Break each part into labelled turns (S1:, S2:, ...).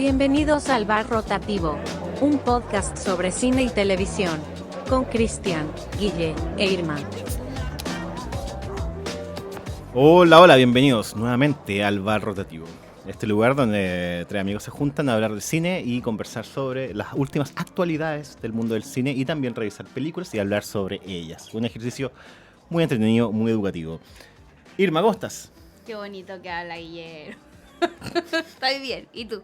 S1: Bienvenidos al Bar Rotativo, un podcast sobre cine y televisión, con Cristian, Guille e Irma.
S2: Hola, bienvenidos nuevamente al Bar Rotativo. Este lugar donde tres amigos se juntan a hablar de cine y conversar sobre las últimas actualidades del mundo del cine y también revisar películas y hablar sobre ellas. Un ejercicio muy entretenido, muy educativo. Irma, ¿cómo estás?
S3: Qué bonito que habla Guillermo. Estoy bien, ¿y tú?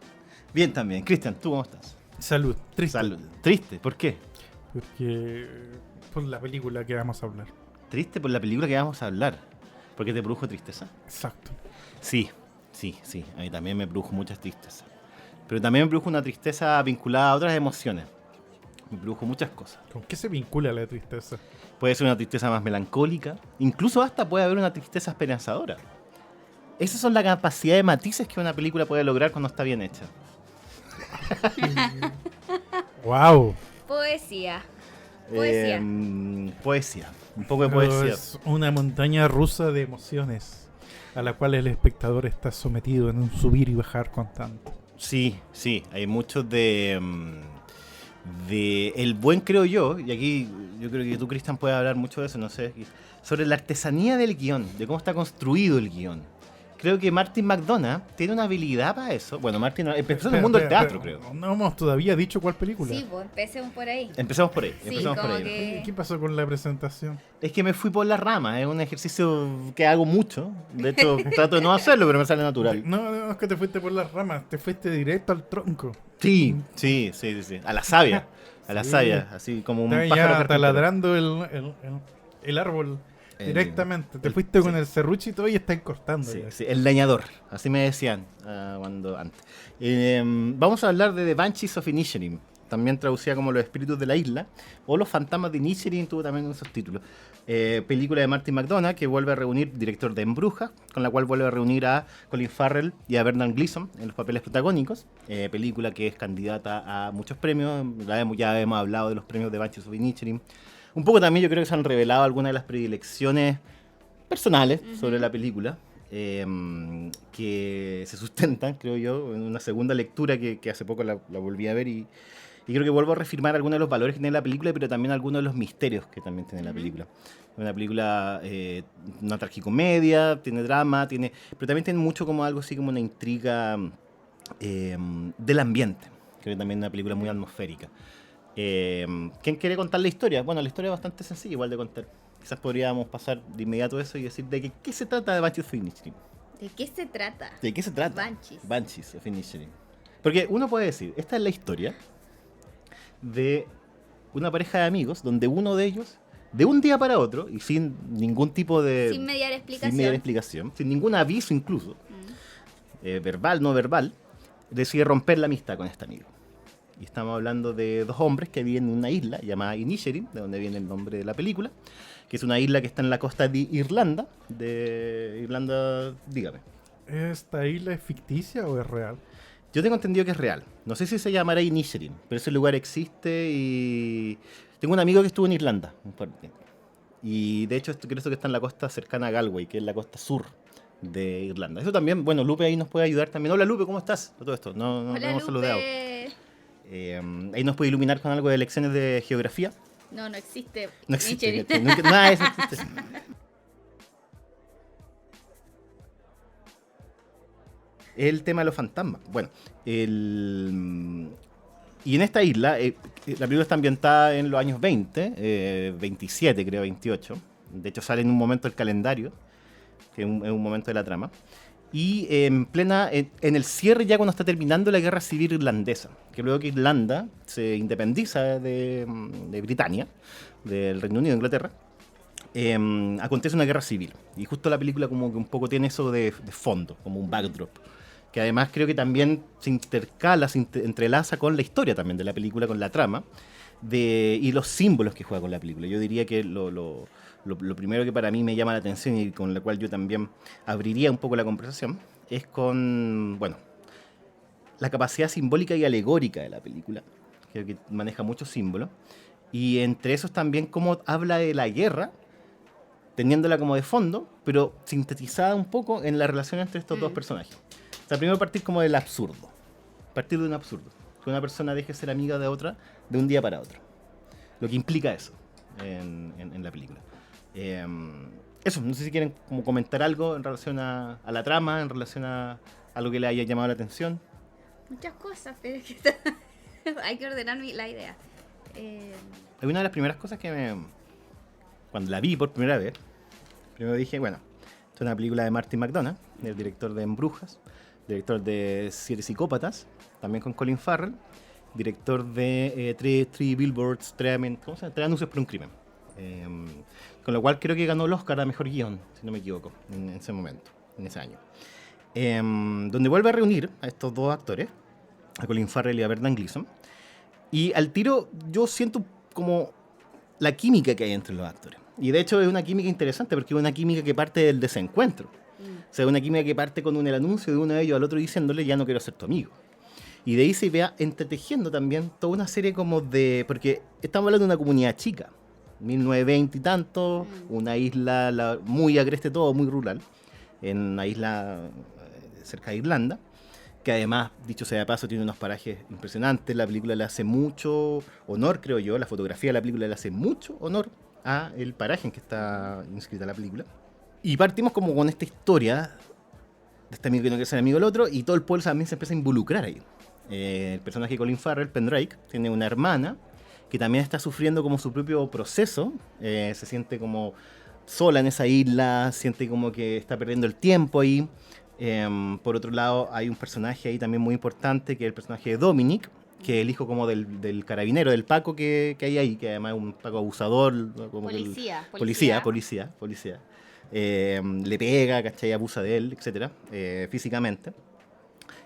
S2: Bien también. Cristian, ¿tú cómo estás?
S4: Salud, triste.
S2: Salud. ¿Triste? ¿Por qué?
S4: Porque por la película que vamos a hablar.
S2: Triste por la película que vamos a hablar. ¿Porque te produjo tristeza?
S4: Exacto.
S2: Sí. A mí también me produjo mucha tristeza. Pero también me produjo una tristeza vinculada a otras emociones. Me produjo muchas cosas.
S4: ¿Con qué se vincula la tristeza?
S2: Puede ser una tristeza más melancólica. Incluso hasta puede haber una tristeza esperanzadora. Esas son la capacidad de matices que una película puede lograr cuando está bien hecha.
S4: ¡Wow!
S3: Poesía.
S2: Poesía. Un poco de
S4: Pero
S2: poesía.
S4: es una montaña rusa de emociones a la cual el espectador está sometido en un subir y bajar constante.
S2: Sí. Hay mucho de el buen, creo yo, y aquí yo creo que tú, Cristian, puedes hablar mucho de eso, no sé, sobre la artesanía del guión, de cómo está construido el guión. Creo que Martin McDonagh tiene una habilidad para eso. Bueno, Martin empezó en el mundo del teatro, creo.
S4: No hemos todavía dicho cuál película.
S3: Sí, pues empecemos por ahí.
S2: Empecemos por ahí.
S3: Sí, como que...
S4: ¿Qué pasó con la presentación?
S2: Es que me fui por las ramas, es un ejercicio que hago mucho. De hecho, trato de no hacerlo, pero me sale natural.
S4: No, es que te fuiste por las ramas, te fuiste directo al tronco.
S2: Sí. A la savia. Así como un pájaro
S4: ya
S2: carpintero.
S4: taladrando el árbol directamente. Te fuiste con el serrucho y todo y estás cortando.
S2: Sí, el leñador, así me decían cuando antes. Vamos a hablar de The Banshees of Inisherin, también traducida como Los Espíritus de la Isla, o Los Fantasmas de Inisherin, tuvo también esos títulos. Película de Martin McDonagh, que vuelve a reunir, director de Embruja, con la cual vuelve a reunir a Colin Farrell y a Brendan Gleeson en los papeles protagónicos. Película que es candidata a muchos premios, ya hemos hablado de los premios de Banshees of Inisherin. Un poco también yo creo que se han revelado algunas de las predilecciones personales sobre la película, que se sustentan, creo yo, en una segunda lectura que hace poco la volví a ver y creo que vuelvo a reafirmar algunos de los valores que tiene la película, pero también algunos de los misterios que también tiene la película. Es una película, una tragicomedia, tiene drama, pero también tiene mucho como algo así como una intriga del ambiente. Creo que también es una película muy atmosférica. ¿Quién quiere contar la historia? Bueno, la historia es bastante sencilla igual de contar. Quizás podríamos pasar de inmediato eso y decir de qué se trata de Banshees of Inisherin.
S3: ¿De qué se trata?
S2: ¿De qué se trata?
S3: Banshees
S2: of Inisherin. Porque uno puede decir, esta es la historia de una pareja de amigos donde uno de ellos, de un día para otro, y sin ningún tipo de...
S3: Sin mediar explicación.
S2: Sin ningún aviso incluso, verbal, no verbal, decide romper la amistad con este amigo. Y estamos hablando de dos hombres que viven en una isla llamada Inisherin, de donde viene el nombre de la película, que es una isla que está en la costa de Irlanda. Dígame.
S4: ¿Esta isla es ficticia o es real?
S2: Yo tengo entendido que es real. No sé si se llamará Inisherin, pero ese lugar existe y... Tengo un amigo que estuvo en Irlanda un par de tiempo. Y de hecho creo que está en la costa cercana a Galway, que es la costa sur de Irlanda. Eso también, bueno, Lupe ahí nos puede ayudar también. Hola Lupe, ¿cómo estás? Todo esto, no
S3: Hola,
S2: hemos
S3: Lupe.
S2: saludado. Ahí nos puede iluminar con algo de lecciones de geografía.
S3: No existe.
S2: No existe.
S3: Inisherin.
S2: Nada de eso existe. El tema de los fantasmas. Bueno, y en esta isla, la película está ambientada en los años 20, 27 creo, 28. De hecho sale en un momento del calendario, que es un momento de la trama. Y en el cierre ya cuando está terminando la guerra civil irlandesa, que luego que Irlanda se independiza de Britania, del Reino Unido de Inglaterra, acontece una guerra civil. Y justo la película como que un poco tiene eso de fondo, como un backdrop, que además creo que también se intercala, entrelaza con la historia también de la película, con la trama, y los símbolos que juega con la película. Yo diría que lo primero que para mí me llama la atención y con la cual yo también abriría un poco la conversación es con, bueno, la capacidad simbólica y alegórica de la película. Creo que maneja muchos símbolos. Y entre esos también cómo habla de la guerra, teniéndola como de fondo, pero sintetizada un poco en la relación entre estos dos personajes. O sea, primero partir como del absurdo. partir de un absurdo. Que una persona deje de ser amiga de otra de un día para otro. Lo que implica eso en la película. Eso, no sé si quieren como comentar algo en relación a la trama, en relación a algo que le haya llamado la atención.
S3: Muchas cosas, pero es que hay que ordenar la idea.
S2: Hay una de las primeras cosas que cuando la vi por primera vez, primero dije, bueno, esto es una película de Martin McDonagh, el director de Embrujas, director de Siete Psicópatas, también con Colin Farrell, director de Three Billboards, tres anuncios por un crimen. Con lo cual creo que ganó el Oscar a Mejor Guión, si no me equivoco, en ese momento, en ese año. Donde vuelve a reunir a estos dos actores, a Colin Farrell y a Brendan Gleeson, y al tiro yo siento como la química que hay entre los actores. Y de hecho es una química interesante porque es una química que parte del desencuentro. O sea, una química que parte con el anuncio de uno de ellos al otro diciéndole ya no quiero ser tu amigo. Y de ahí se vea entretejiendo también toda una serie como de... Porque estamos hablando de una comunidad chica, 1920 y tanto, una isla muy agreste todo, muy rural, en una isla cerca de Irlanda, que además, dicho sea de paso, tiene unos parajes impresionantes. La película le hace mucho honor, creo yo, la fotografía de la película le hace mucho honor a el paraje en que está inscrita la película. Y partimos como con esta historia de este amigo que no quiere ser amigo del otro, y todo el pueblo también se empieza a involucrar ahí. El personaje de Colin Farrell, Pendrake, tiene una hermana que también está sufriendo como su propio proceso, se siente como sola en esa isla, siente como que está perdiendo el tiempo ahí. Por otro lado, hay un personaje ahí también muy importante, que es el personaje de Dominic, que es el hijo como del carabinero, del Paco que hay ahí, que además es un Paco abusador. Como policía. Le pega, ¿cachai? Abusa de él, etcétera, físicamente.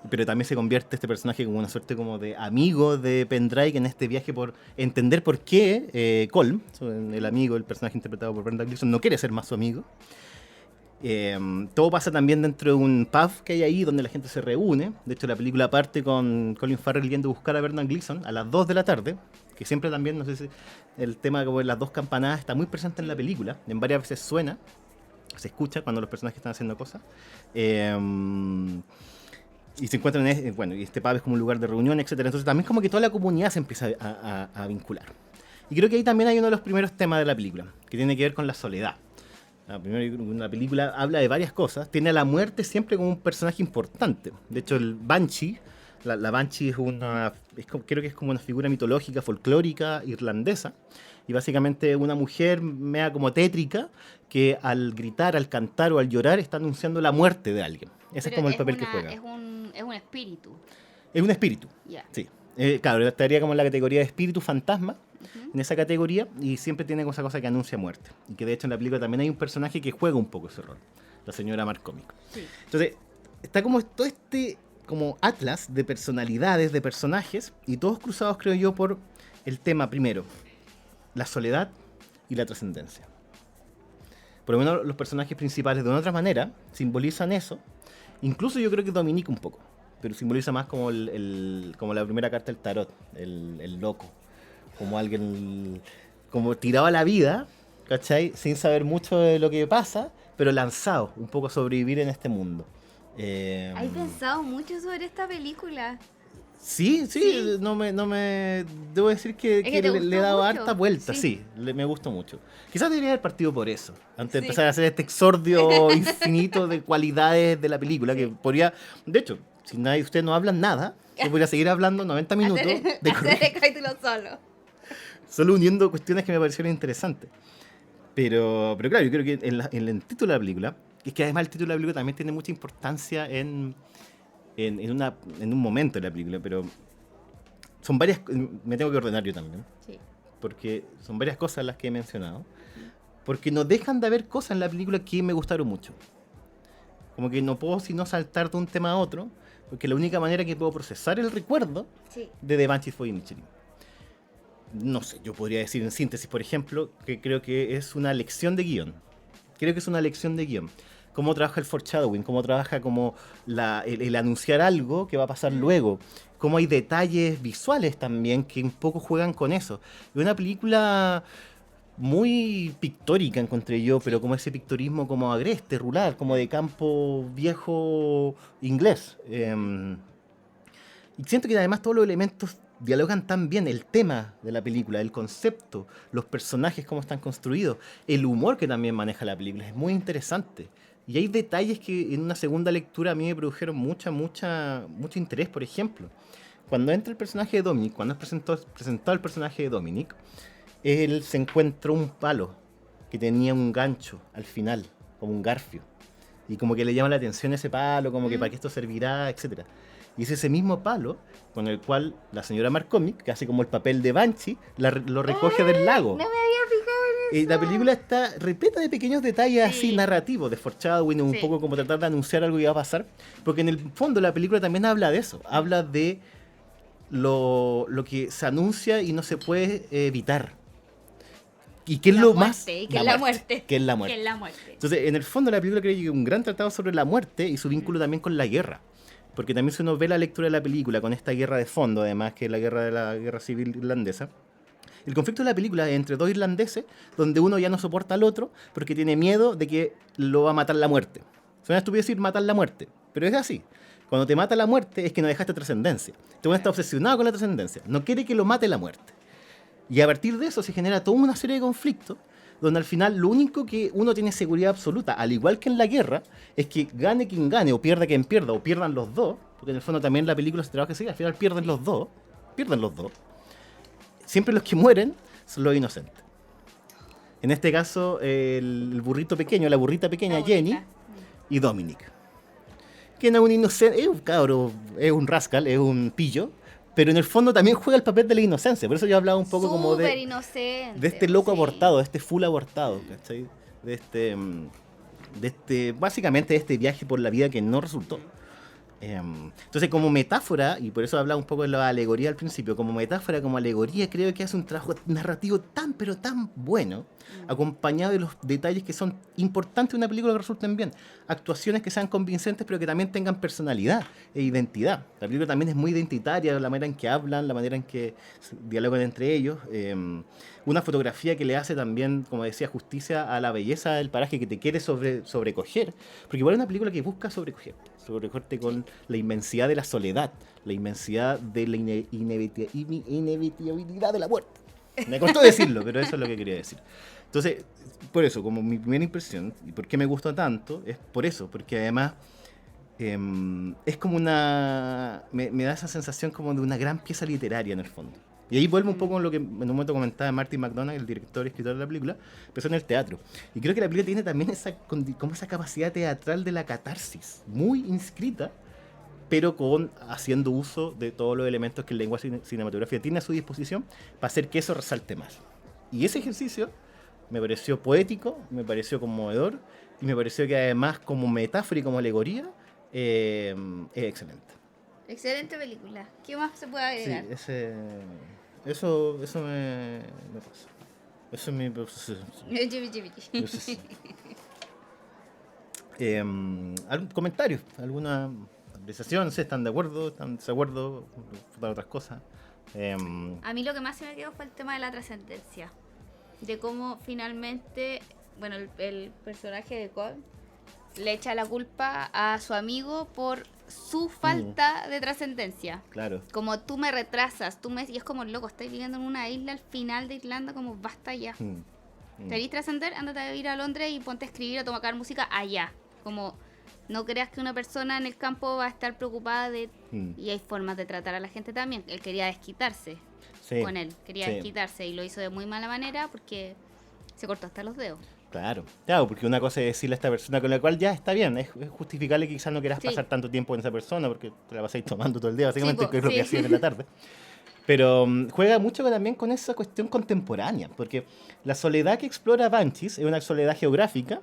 S2: Pero también se convierte este personaje como una suerte como de amigo de Pendrake en este viaje por entender por qué Colm, el amigo, el personaje interpretado por Brendan Gleeson, no quiere ser más su amigo. Todo pasa también dentro de un pub que hay ahí donde la gente se reúne. De hecho, la película parte con Colin Farrell yendo a buscar a Brendan Gleeson a las 2 de la tarde, que siempre también, no sé si el tema como de las dos campanadas está muy presente en la película, en varias veces suena, se escucha cuando los personajes están haciendo cosas. Y se encuentran y este pub es como un lugar de reunión, etcétera. Entonces también como que toda la comunidad se empieza a vincular. Y creo que ahí también hay uno de los primeros temas de la película, que tiene que ver con la soledad. La película habla de varias cosas. Tiene a la muerte siempre como un personaje importante. De hecho, el Banshee, la Banshee creo que es como una figura mitológica, folclórica, irlandesa. Y básicamente una mujer mea como tétrica que al gritar, al cantar o al llorar está anunciando la muerte de alguien. Ese es como el papel que juega.
S3: Es un espíritu.
S2: Es un espíritu, sí. Claro, estaría como en la categoría de espíritu fantasma, en esa categoría, y siempre tiene esa cosa que anuncia muerte. Y que de hecho en la película también hay un personaje que juega un poco ese rol, la señora Markovic. Sí. Entonces, está como todo este como atlas de personalidades, de personajes, y todos cruzados, creo yo, por el tema primero, la soledad y la trascendencia. Por lo menos los personajes principales, de una otra manera, simbolizan eso. Incluso yo creo que Dominique un poco, pero simboliza más como como la primera carta del tarot, el loco, como alguien como tirado a la vida, ¿cachai? Sin saber mucho de lo que pasa, pero lanzado un poco a sobrevivir en este mundo.
S3: ¿Has pensado mucho sobre esta película?
S2: Sí, no me debo decir que le he dado harta vuelta, me gustó mucho. Quizás debería haber partido por eso, antes de empezar a hacer este exordio infinito de cualidades de la película, que podría, de hecho, si ustedes no hablan nada, yo podría seguir hablando 90 minutos
S3: hacer el capítulo
S2: solo uniendo cuestiones que me parecieron interesantes. Pero claro, yo creo que en el título de la película, es que además el título de la película también tiene mucha importancia en un momento de la película, pero son varias, me tengo que ordenar yo también, porque son varias cosas las que he mencionado, porque no dejan de haber cosas en la película que me gustaron mucho, como que no puedo sino saltar de un tema a otro, porque la única manera que puedo procesar el recuerdo de The Banshees of Inisherin. No sé, yo podría decir en síntesis, por ejemplo, que creo que es una lección de guión. Cómo trabaja el foreshadowing, cómo trabaja como el anunciar algo que va a pasar luego, cómo hay detalles visuales también que un poco juegan con eso. Es una película muy pictórica, encontré yo, pero como ese pictorismo como agreste, rural, como de campo viejo inglés. Y siento que además todos los elementos dialogan tan bien, el tema de la película, el concepto, los personajes, cómo están construidos, el humor que también maneja la película, es muy interesante. Y hay detalles que en una segunda lectura a mí me produjeron mucho interés. Por ejemplo, cuando entra el personaje de Dominic, cuando es presentado el personaje de Dominic, él se encuentra un palo que tenía un gancho al final, como un garfio. Y como que le llama la atención ese palo, como que para qué esto servirá, etcétera. Y es ese mismo palo con el cual la señora Markovic, que hace como el papel de Banshee, lo recoge del lago.
S3: No me había fijado en eso.
S2: La película está repleta de pequeños detalles así narrativos, de foreshadowing, un
S3: Sí.
S2: poco como tratar de anunciar algo que va a pasar. Porque en el fondo la película también habla de eso. Habla de lo que se anuncia y no se puede evitar. ¿Y qué es
S3: La
S2: lo
S3: muerte,
S2: más?
S3: y qué es la muerte.
S2: ¿Qué es la muerte?
S3: Que es la muerte.
S2: Entonces, en el fondo la película creo que es un gran tratado sobre la muerte y su vínculo también con la guerra. Porque también si uno ve la lectura de la película con esta guerra de fondo, además que es la guerra civil irlandesa, el conflicto de la película es entre dos irlandeses, donde uno ya no soporta al otro porque tiene miedo de que lo va a matar la muerte. Suena estúpido decir matar la muerte, pero es así. Cuando te mata la muerte es que no dejaste trascendencia. Este hombre está obsesionado con la trascendencia, no quiere que lo mate la muerte. Y a partir de eso se genera toda una serie de conflictos donde al final lo único que uno tiene seguridad absoluta, al igual que en la guerra, es que gane quien gane o pierda quien pierda o pierdan los dos, porque en el fondo también la película se trabaja así, al final pierden los dos. Siempre los que mueren son los inocentes. En este caso, el burrito pequeño, la burrita pequeña, Jenny y Dominic. Que no es un inocente, es un cabro, es un rascal, es un pillo, pero en el fondo también juega el papel de la inocencia. Por eso yo hablaba un poco como
S3: Súper inocente.
S2: de este loco
S3: sí.
S2: abortado, de este full abortado, ¿cachai? Básicamente de este viaje por la vida que no resultó. Entonces, como metáfora, y por eso hablaba un poco de la alegoría al principio, como metáfora, como alegoría, creo que hace un trabajo narrativo tan, pero tan bueno, acompañado de los detalles que son importantes en una película que resulten bien. Actuaciones que sean convincentes, pero que también tengan personalidad e identidad. La película también es muy identitaria, la manera en que hablan, la manera en que dialogan entre ellos. Una fotografía que le hace también, como decía, justicia a la belleza del paraje, que te quiere sobrecoger, porque igual es una película que busca sobrecogerte con la inmensidad de la soledad, la inmensidad de la inevitabilidad de la muerte. Me costó decirlo, pero eso es lo que quería decir. Entonces, por eso, como mi primera impresión, y por qué me gustó tanto, es por eso, porque además es como me da esa sensación como de una gran pieza literaria en el fondo. Y ahí vuelvo un poco con lo que en un momento comentaba Martin McDonagh, el director y escritor de la película, empezó en el teatro. Y creo que la película tiene también como esa capacidad teatral de la catarsis, muy inscrita, pero haciendo uso de todos los elementos que el lenguaje cinematográfico tiene a su disposición para hacer que eso resalte más. Y ese ejercicio me pareció poético, me pareció conmovedor, y me pareció que además como metáfora y como alegoría es excelente.
S3: Excelente película. ¿Qué más se puede agregar?
S2: Sí, eso me pasa. Eso es mi proceso. ¿Algún comentario? ¿Alguna apreciación? ¿Están de acuerdo? ¿Están en desacuerdo? ¿Para otras cosas?
S3: A mí lo que más se me quedó fue el tema de la trascendencia. De cómo finalmente, bueno, el personaje de Cole le echa la culpa a su amigo por su falta de trascendencia.
S2: Claro.
S3: Como tú me retrasas, y es como loco, estás viviendo en una isla al final de Irlanda, como basta ya. ¿Querís trascender? Ándate a ir a Londres y ponte a escribir o tocar música allá. Como no creas que una persona en el campo va a estar preocupada de... Y hay formas de tratar a la gente también. Él quería desquitarse con él, quería desquitarse y lo hizo de muy mala manera porque se cortó hasta los dedos.
S2: Claro, porque una cosa es decirle a esta persona con la cual ya está bien, es justificable que quizás no quieras pasar tanto tiempo con esa persona porque te la vas a ir tomando todo el día, básicamente, que es lo que hacían en la tarde. Pero juega mucho también con esa cuestión contemporánea, porque la soledad que explora Banshees es una soledad geográfica,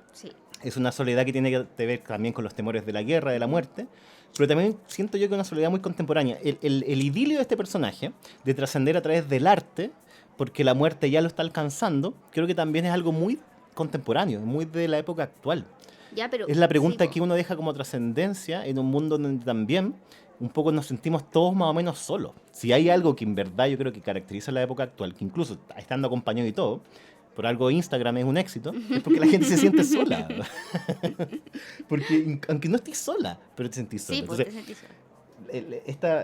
S2: es una soledad que tiene que ver también con los temores de la guerra, de la muerte, pero también siento yo que es una soledad muy contemporánea. El idilio de este personaje, de trascender a través del arte, porque la muerte ya lo está alcanzando, creo que también es algo muy contemporáneo, muy de la época actual.
S3: Ya, pero,
S2: es la pregunta que uno deja como trascendencia en un mundo donde también un poco nos sentimos todos más o menos solos. Si hay algo que en verdad yo creo que caracteriza la época actual, que incluso estando acompañado y todo, por algo Instagram es un éxito, es porque la gente se siente sola. Porque aunque no estés sola, pero te sentís sola.
S3: Sí,
S2: entonces,
S3: te sentís sola.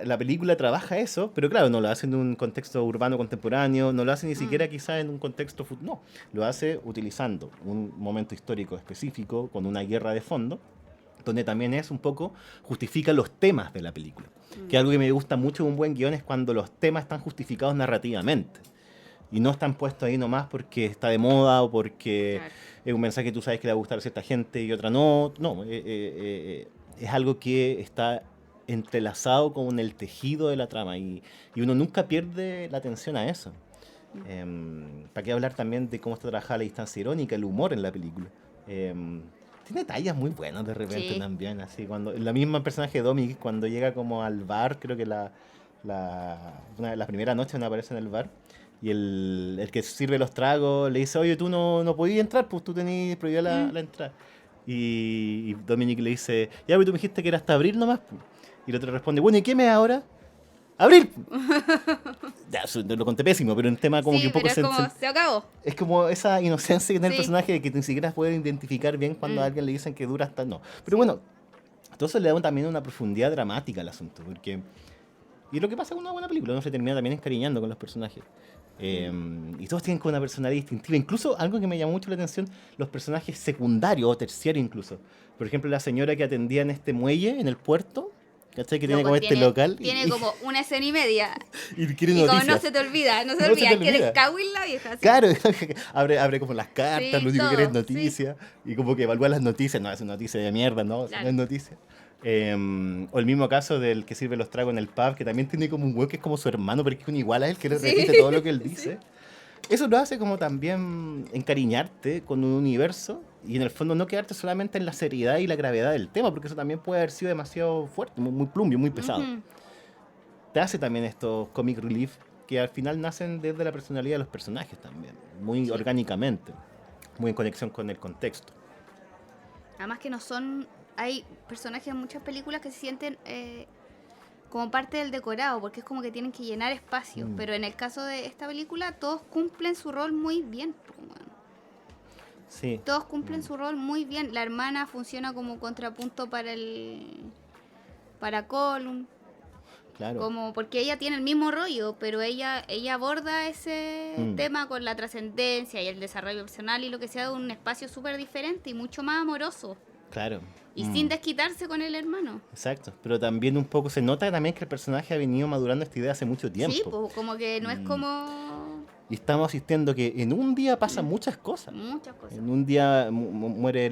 S2: la película trabaja eso, pero claro, no lo hace en un contexto urbano contemporáneo, no lo hace ni siquiera quizás en un contexto... No, lo hace utilizando un momento histórico específico, con una guerra de fondo, donde también es un poco, justifica los temas de la película. Que algo que me gusta mucho de un buen guión es cuando los temas están justificados narrativamente. Y no están puestos ahí nomás porque está de moda o porque
S3: Claro.
S2: es un mensaje que tú sabes que le va a gustar a cierta gente y otra no. No, es algo que está entrelazado con el tejido de la trama y uno nunca pierde la atención a eso. ¿Para qué hablar también de cómo está trabajada la distancia irónica, el humor en la película? Tiene tallas muy buenas de repente
S3: Sí.
S2: también, así cuando la misma personaje de Dominic cuando llega como al bar, creo que la primera noche donde aparece en el bar y el que sirve los tragos le dice, oye, tú no podías entrar, pues tú tenías prohibida la entrada. Y Dominic le dice, ya, pero tú me dijiste que era hasta abril nomás, pues. Y el otro responde, bueno, ¿y qué me es ahora? ¡Abril! Ya, eso lo conté pésimo, pero un tema como
S3: Sí,
S2: que un poco
S3: pero es como, se acabó.
S2: es como esa inocencia que tiene el
S3: Sí.
S2: personaje de que ni siquiera puede identificar bien cuando a alguien le dicen que dura hasta... No. Pero bueno, entonces le da también una profundidad dramática al asunto, porque... Y lo que pasa con una buena película, uno se termina también encariñando con los personajes. Y todos tienen como una personalidad distintiva. Incluso algo que me llamó mucho la atención, los personajes secundarios o terciarios incluso. Por ejemplo, la señora que atendía en este muelle, en el puerto, ¿cachai? Que tiene
S3: Loco,
S2: como este local.
S3: Tiene como una escena y media.
S2: y quiere
S3: Y como
S2: noticias.
S3: no se te olvida, no se te
S2: No se te
S3: olvida. Que
S2: olvida.
S3: le cago en la vieja. así.
S2: Claro, abre como las cartas,
S3: Sí,
S2: lo único que
S3: todo,
S2: quiere es noticias, y como que evalúa las noticias, no, es una noticia de mierda, no,
S3: Claro.
S2: no es noticia. O el mismo caso del que sirve los tragos en el pub, que también tiene como un huevo que es como su hermano, pero que es un igual a él, que le
S3: Sí.
S2: repite todo lo que él dice. Eso lo hace como también encariñarte con un universo y en el fondo no quedarte solamente en la seriedad y la gravedad del tema, porque eso también puede haber sido demasiado fuerte, muy plumbio, muy pesado.
S3: Ujú.
S2: Te hace también estos comic relief que al final nacen desde la personalidad de los personajes también, muy orgánicamente, muy en conexión con el contexto.
S3: Además que no son... Hay personajes en muchas películas que se sienten como parte del decorado, porque es como que tienen que llenar espacio. Pero en el caso de esta película, todos cumplen su rol muy bien.
S2: Sí.
S3: Todos cumplen su rol muy bien. La hermana funciona como contrapunto para Colum.
S2: Claro.
S3: Como porque ella tiene el mismo rollo, pero ella aborda ese tema con la trascendencia y el desarrollo personal y lo que sea de un espacio súper diferente y mucho más amoroso.
S2: Claro.
S3: Y sin desquitarse con el hermano.
S2: Exacto. Pero también un poco se nota también que el personaje ha venido madurando esta idea hace mucho tiempo.
S3: Sí, pues como que no es como
S2: Y estamos asistiendo que en un día pasan muchas cosas.
S3: muchas cosas.
S2: En un día muere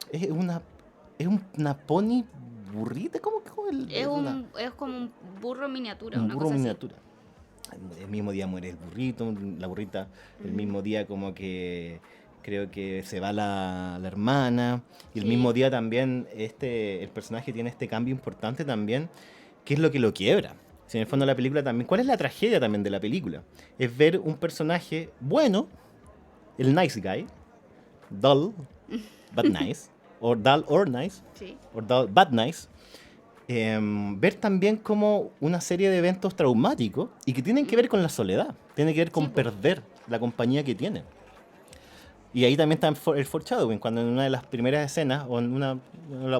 S2: es una pony burrita, ¿cómo que
S3: Es como un burro miniatura,
S2: un
S3: una
S2: burro
S3: cosa así.
S2: miniatura? El mismo día muere el burrito, la burrita, el mismo día como que creo que se va la hermana, y el
S3: Sí.
S2: mismo día también el personaje tiene este cambio importante también, que es lo que lo quiebra. Si en el fondo la película también, ¿cuál es la tragedia también de la película? Es ver un personaje bueno, el nice guy, dull, but nice, o dull or nice,
S3: Sí.
S2: o dull but nice, ver también como una serie de eventos traumáticos y que tienen que ver con la soledad, tienen que ver con
S3: Sí, po.
S2: perder la compañía que tienen. Y ahí también está el foreshadowing, cuando en una de las primeras escenas, o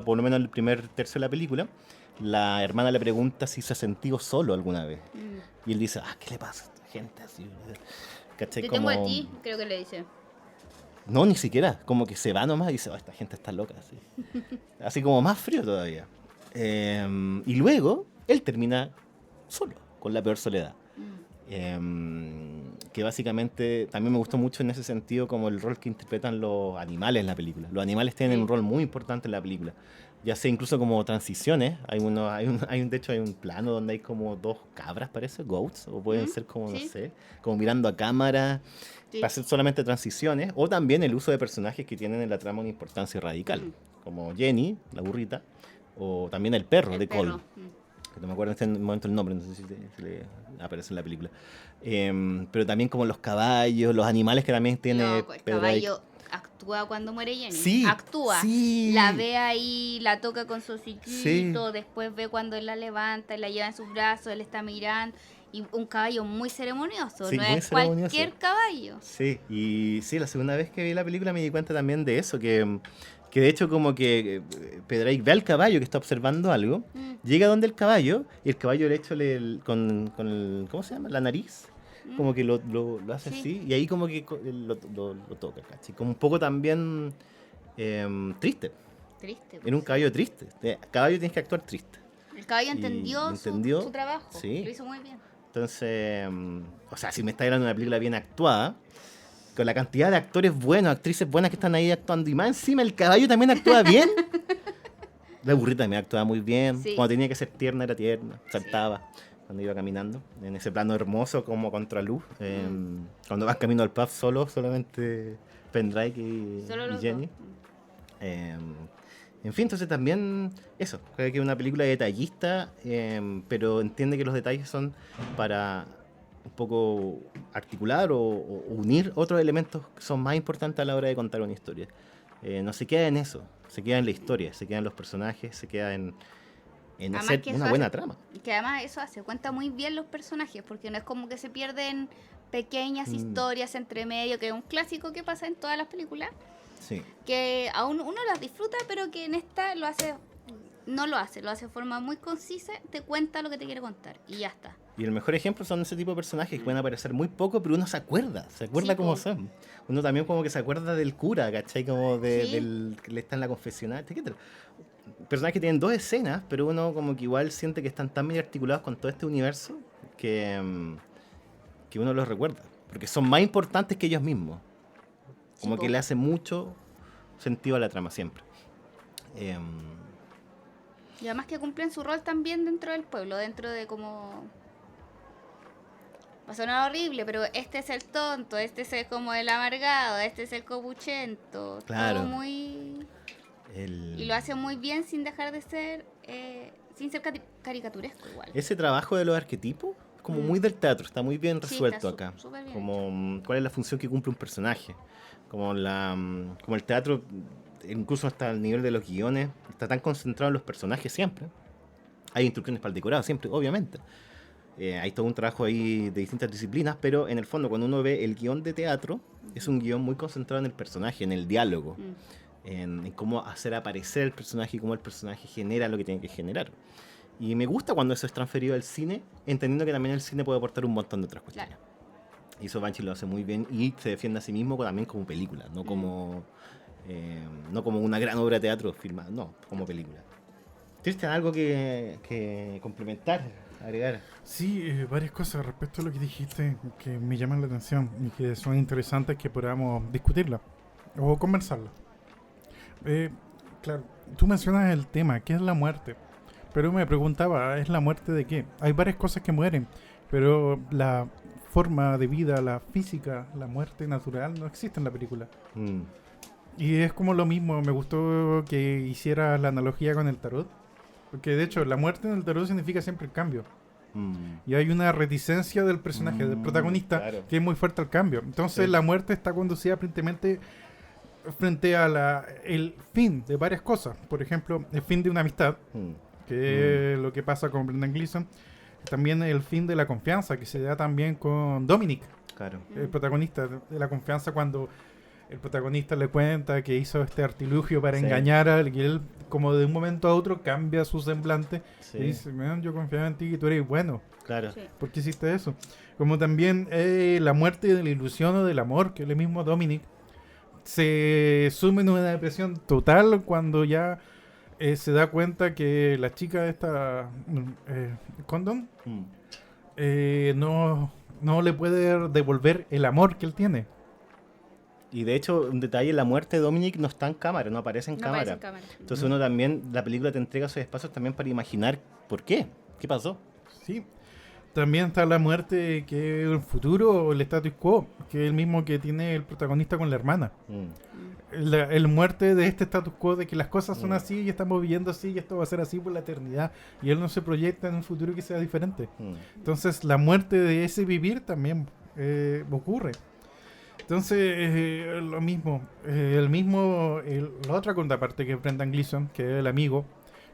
S2: por lo menos en el primer tercio de la película, la hermana le pregunta si se ha sentido solo alguna vez. Y él dice, ¿qué le pasa a esta gente? Así, ¿cachai?
S3: Te tengo a ti, creo que le dice.
S2: No, ni siquiera, como que se va nomás y dice, esta gente está loca. Así, así como más frío todavía. Y luego, él termina solo, con la peor soledad. Que básicamente también me gustó mucho en ese sentido como el rol que interpretan los animales en la película. Los animales tienen
S3: Sí.
S2: un rol muy importante en la película. Ya sea incluso como transiciones. De hecho hay un plano donde hay como dos cabras, parece, goats, o pueden ser como, no
S3: Sí.
S2: sé, como mirando a cámara,
S3: Sí.
S2: para hacer solamente transiciones, o también el uso de personajes que tienen en la trama una importancia radical, como Jenny, la burrita, o también el perro
S3: El
S2: de Cole.
S3: perro.
S2: Que no me acuerdo en este momento el nombre, no sé si le aparece en la película. Pero también como los caballos, los animales que también tiene
S3: Loco, el
S2: Pedro ahí.
S3: caballo actúa cuando muere Jenny.
S2: Sí,
S3: Actúa.
S2: sí.
S3: La ve ahí, la toca con su hociquito,
S2: Sí.
S3: después ve cuando él la levanta, la lleva en sus brazos, él está mirando. Y un caballo muy ceremonioso,
S2: Sí,
S3: no
S2: muy
S3: es
S2: ceremonioso.
S3: cualquier caballo.
S2: Sí, y sí, la segunda vez que vi la película me di cuenta también de eso, que Que de hecho como que Pedrake ve al caballo que está observando algo, llega donde el caballo, y el caballo le echa con ¿cómo se llama? La nariz, como que lo hace
S3: Sí.
S2: así, y ahí como que lo toca, ¿cachai? Como un poco también triste,
S3: Triste.
S2: era un caballo triste, caballo tienes que actuar triste.
S3: El caballo
S2: Y
S3: entendió,
S2: entendió,
S3: su trabajo.
S2: sí.
S3: Lo hizo muy bien.
S2: Entonces, o sea, si me está hablando de una película bien actuada, con la cantidad de actores buenos, actrices buenas que están ahí actuando, y más encima el caballo también actúa bien. La burrita también actuaba muy bien.
S3: Sí.
S2: Cuando tenía que ser tierna, era tierna. Saltaba cuando iba caminando. En ese plano hermoso, como contraluz. Cuando vas camino al pub solamente Pendrake y
S3: Solo los
S2: Jenny.
S3: dos.
S2: En fin, entonces también eso, creo que es una película detallista, pero entiende que los detalles son para un poco articular o unir otros elementos que son más importantes a la hora de contar una historia. No se queda en eso, se queda en la historia, se queda en los personajes, se queda en
S3: Además
S2: hacer
S3: que
S2: una
S3: eso
S2: buena
S3: hace-
S2: trama.
S3: Que además eso hace, cuenta muy bien los personajes, porque no es como que se pierden pequeñas historias entre medio, que es un clásico que pasa en todas las películas,
S2: Sí.
S3: que aún uno las disfruta, pero que en esta lo hace de forma muy concisa, te cuenta lo que te quiere contar y ya está.
S2: Y el mejor ejemplo son ese tipo de personajes que pueden aparecer muy poco, pero uno se acuerda
S3: Sí,
S2: cómo
S3: po.
S2: son. Uno también como que se acuerda del cura, ¿cachai? Como
S3: Sí.
S2: del que le está en la confesionaria, etc. Personajes que tienen dos escenas, pero uno como que igual siente que están tan bien articulados con todo este universo que uno los recuerda. Porque son más importantes que ellos mismos. Como
S3: Sí,
S2: que
S3: po.
S2: le hace mucho sentido a la trama siempre.
S3: Y además que cumplen su rol también dentro del pueblo, dentro de como... Va a sonar horrible, pero este es el tonto, este es el como el amargado, este es el copuchento.
S2: Claro.
S3: Todo muy... Y lo hace muy bien sin dejar de ser... sin ser caricaturesco igual.
S2: Ese trabajo de los arquetipos es como muy del teatro, está muy bien
S3: Sí,
S2: resuelto
S3: está
S2: acá.
S3: súper bien
S2: Como cuál es la función que cumple un personaje. Como el teatro, incluso hasta el nivel de los guiones, está tan concentrado en los personajes siempre. Hay instrucciones para el decorado siempre, obviamente. Hay todo un trabajo ahí de distintas disciplinas, pero en el fondo cuando uno ve el guión de teatro, es un guión muy concentrado en el personaje, en el diálogo. En cómo hacer aparecer el personaje y cómo el personaje genera lo que tiene que generar. Y me gusta cuando eso es transferido al cine, entendiendo que también el cine puede aportar un montón de otras cuestiones.
S3: Claro.
S2: Y eso Banshee lo hace muy bien y se defiende a sí mismo también como película, no como una gran obra de teatro filmada, no, como película. Cristian, ¿algo que complementar, agregar?
S4: Sí, varias cosas respecto a lo que dijiste que me llaman la atención y que son interesantes que podamos discutirla o conversarla. Claro, tú mencionas el tema, ¿qué es la muerte? Pero me preguntaba, ¿es la muerte de qué? Hay varias cosas que mueren, pero la forma de vida, la física, la muerte natural no existe en la película. Y es como lo mismo, me gustó que hicieras la analogía con el tarot, porque de hecho la muerte en el tarot significa siempre el cambio. Y hay una reticencia del personaje, del protagonista,
S2: claro.
S4: que es muy fuerte al cambio. Entonces
S2: Sí.
S4: la muerte está conducida principalmente frente a el fin de varias cosas. Por ejemplo, el fin de una amistad, que es lo que pasa con Brendan Gleeson. También el fin de la confianza, que se da también con Dominic,
S2: Claro.
S4: el protagonista, de la confianza cuando el protagonista le cuenta que hizo este artilugio para
S2: Sí.
S4: engañar a él, y él como de un momento a otro cambia su semblante
S2: Sí.
S4: y dice, "Man, yo confiaba en ti y tú eres bueno,
S2: Claro.
S3: Sí.
S4: ¿por qué hiciste eso?". Como también la muerte de la ilusión o del amor, que el mismo Dominic se sume en una depresión total cuando ya se da cuenta que la chica esta Condon no le puede devolver el amor que él tiene.
S2: Y de hecho, un detalle, la muerte de Dominic no está en cámara, no aparece en
S3: No
S2: cámara.
S3: aparece en cámara.
S2: Entonces uno también, la película te entrega esos espacios también para imaginar por qué, qué pasó.
S4: Sí. También está la muerte que es el futuro o el status quo, que es el mismo que tiene el protagonista con la hermana. El muerte de este status quo de que las cosas son así y estamos viviendo así y esto va a ser así por la eternidad y él no se proyecta en un futuro que sea diferente. Entonces la muerte de ese vivir también ocurre. Entonces lo mismo, la otra contraparte que es Brendan Gleeson, que es el amigo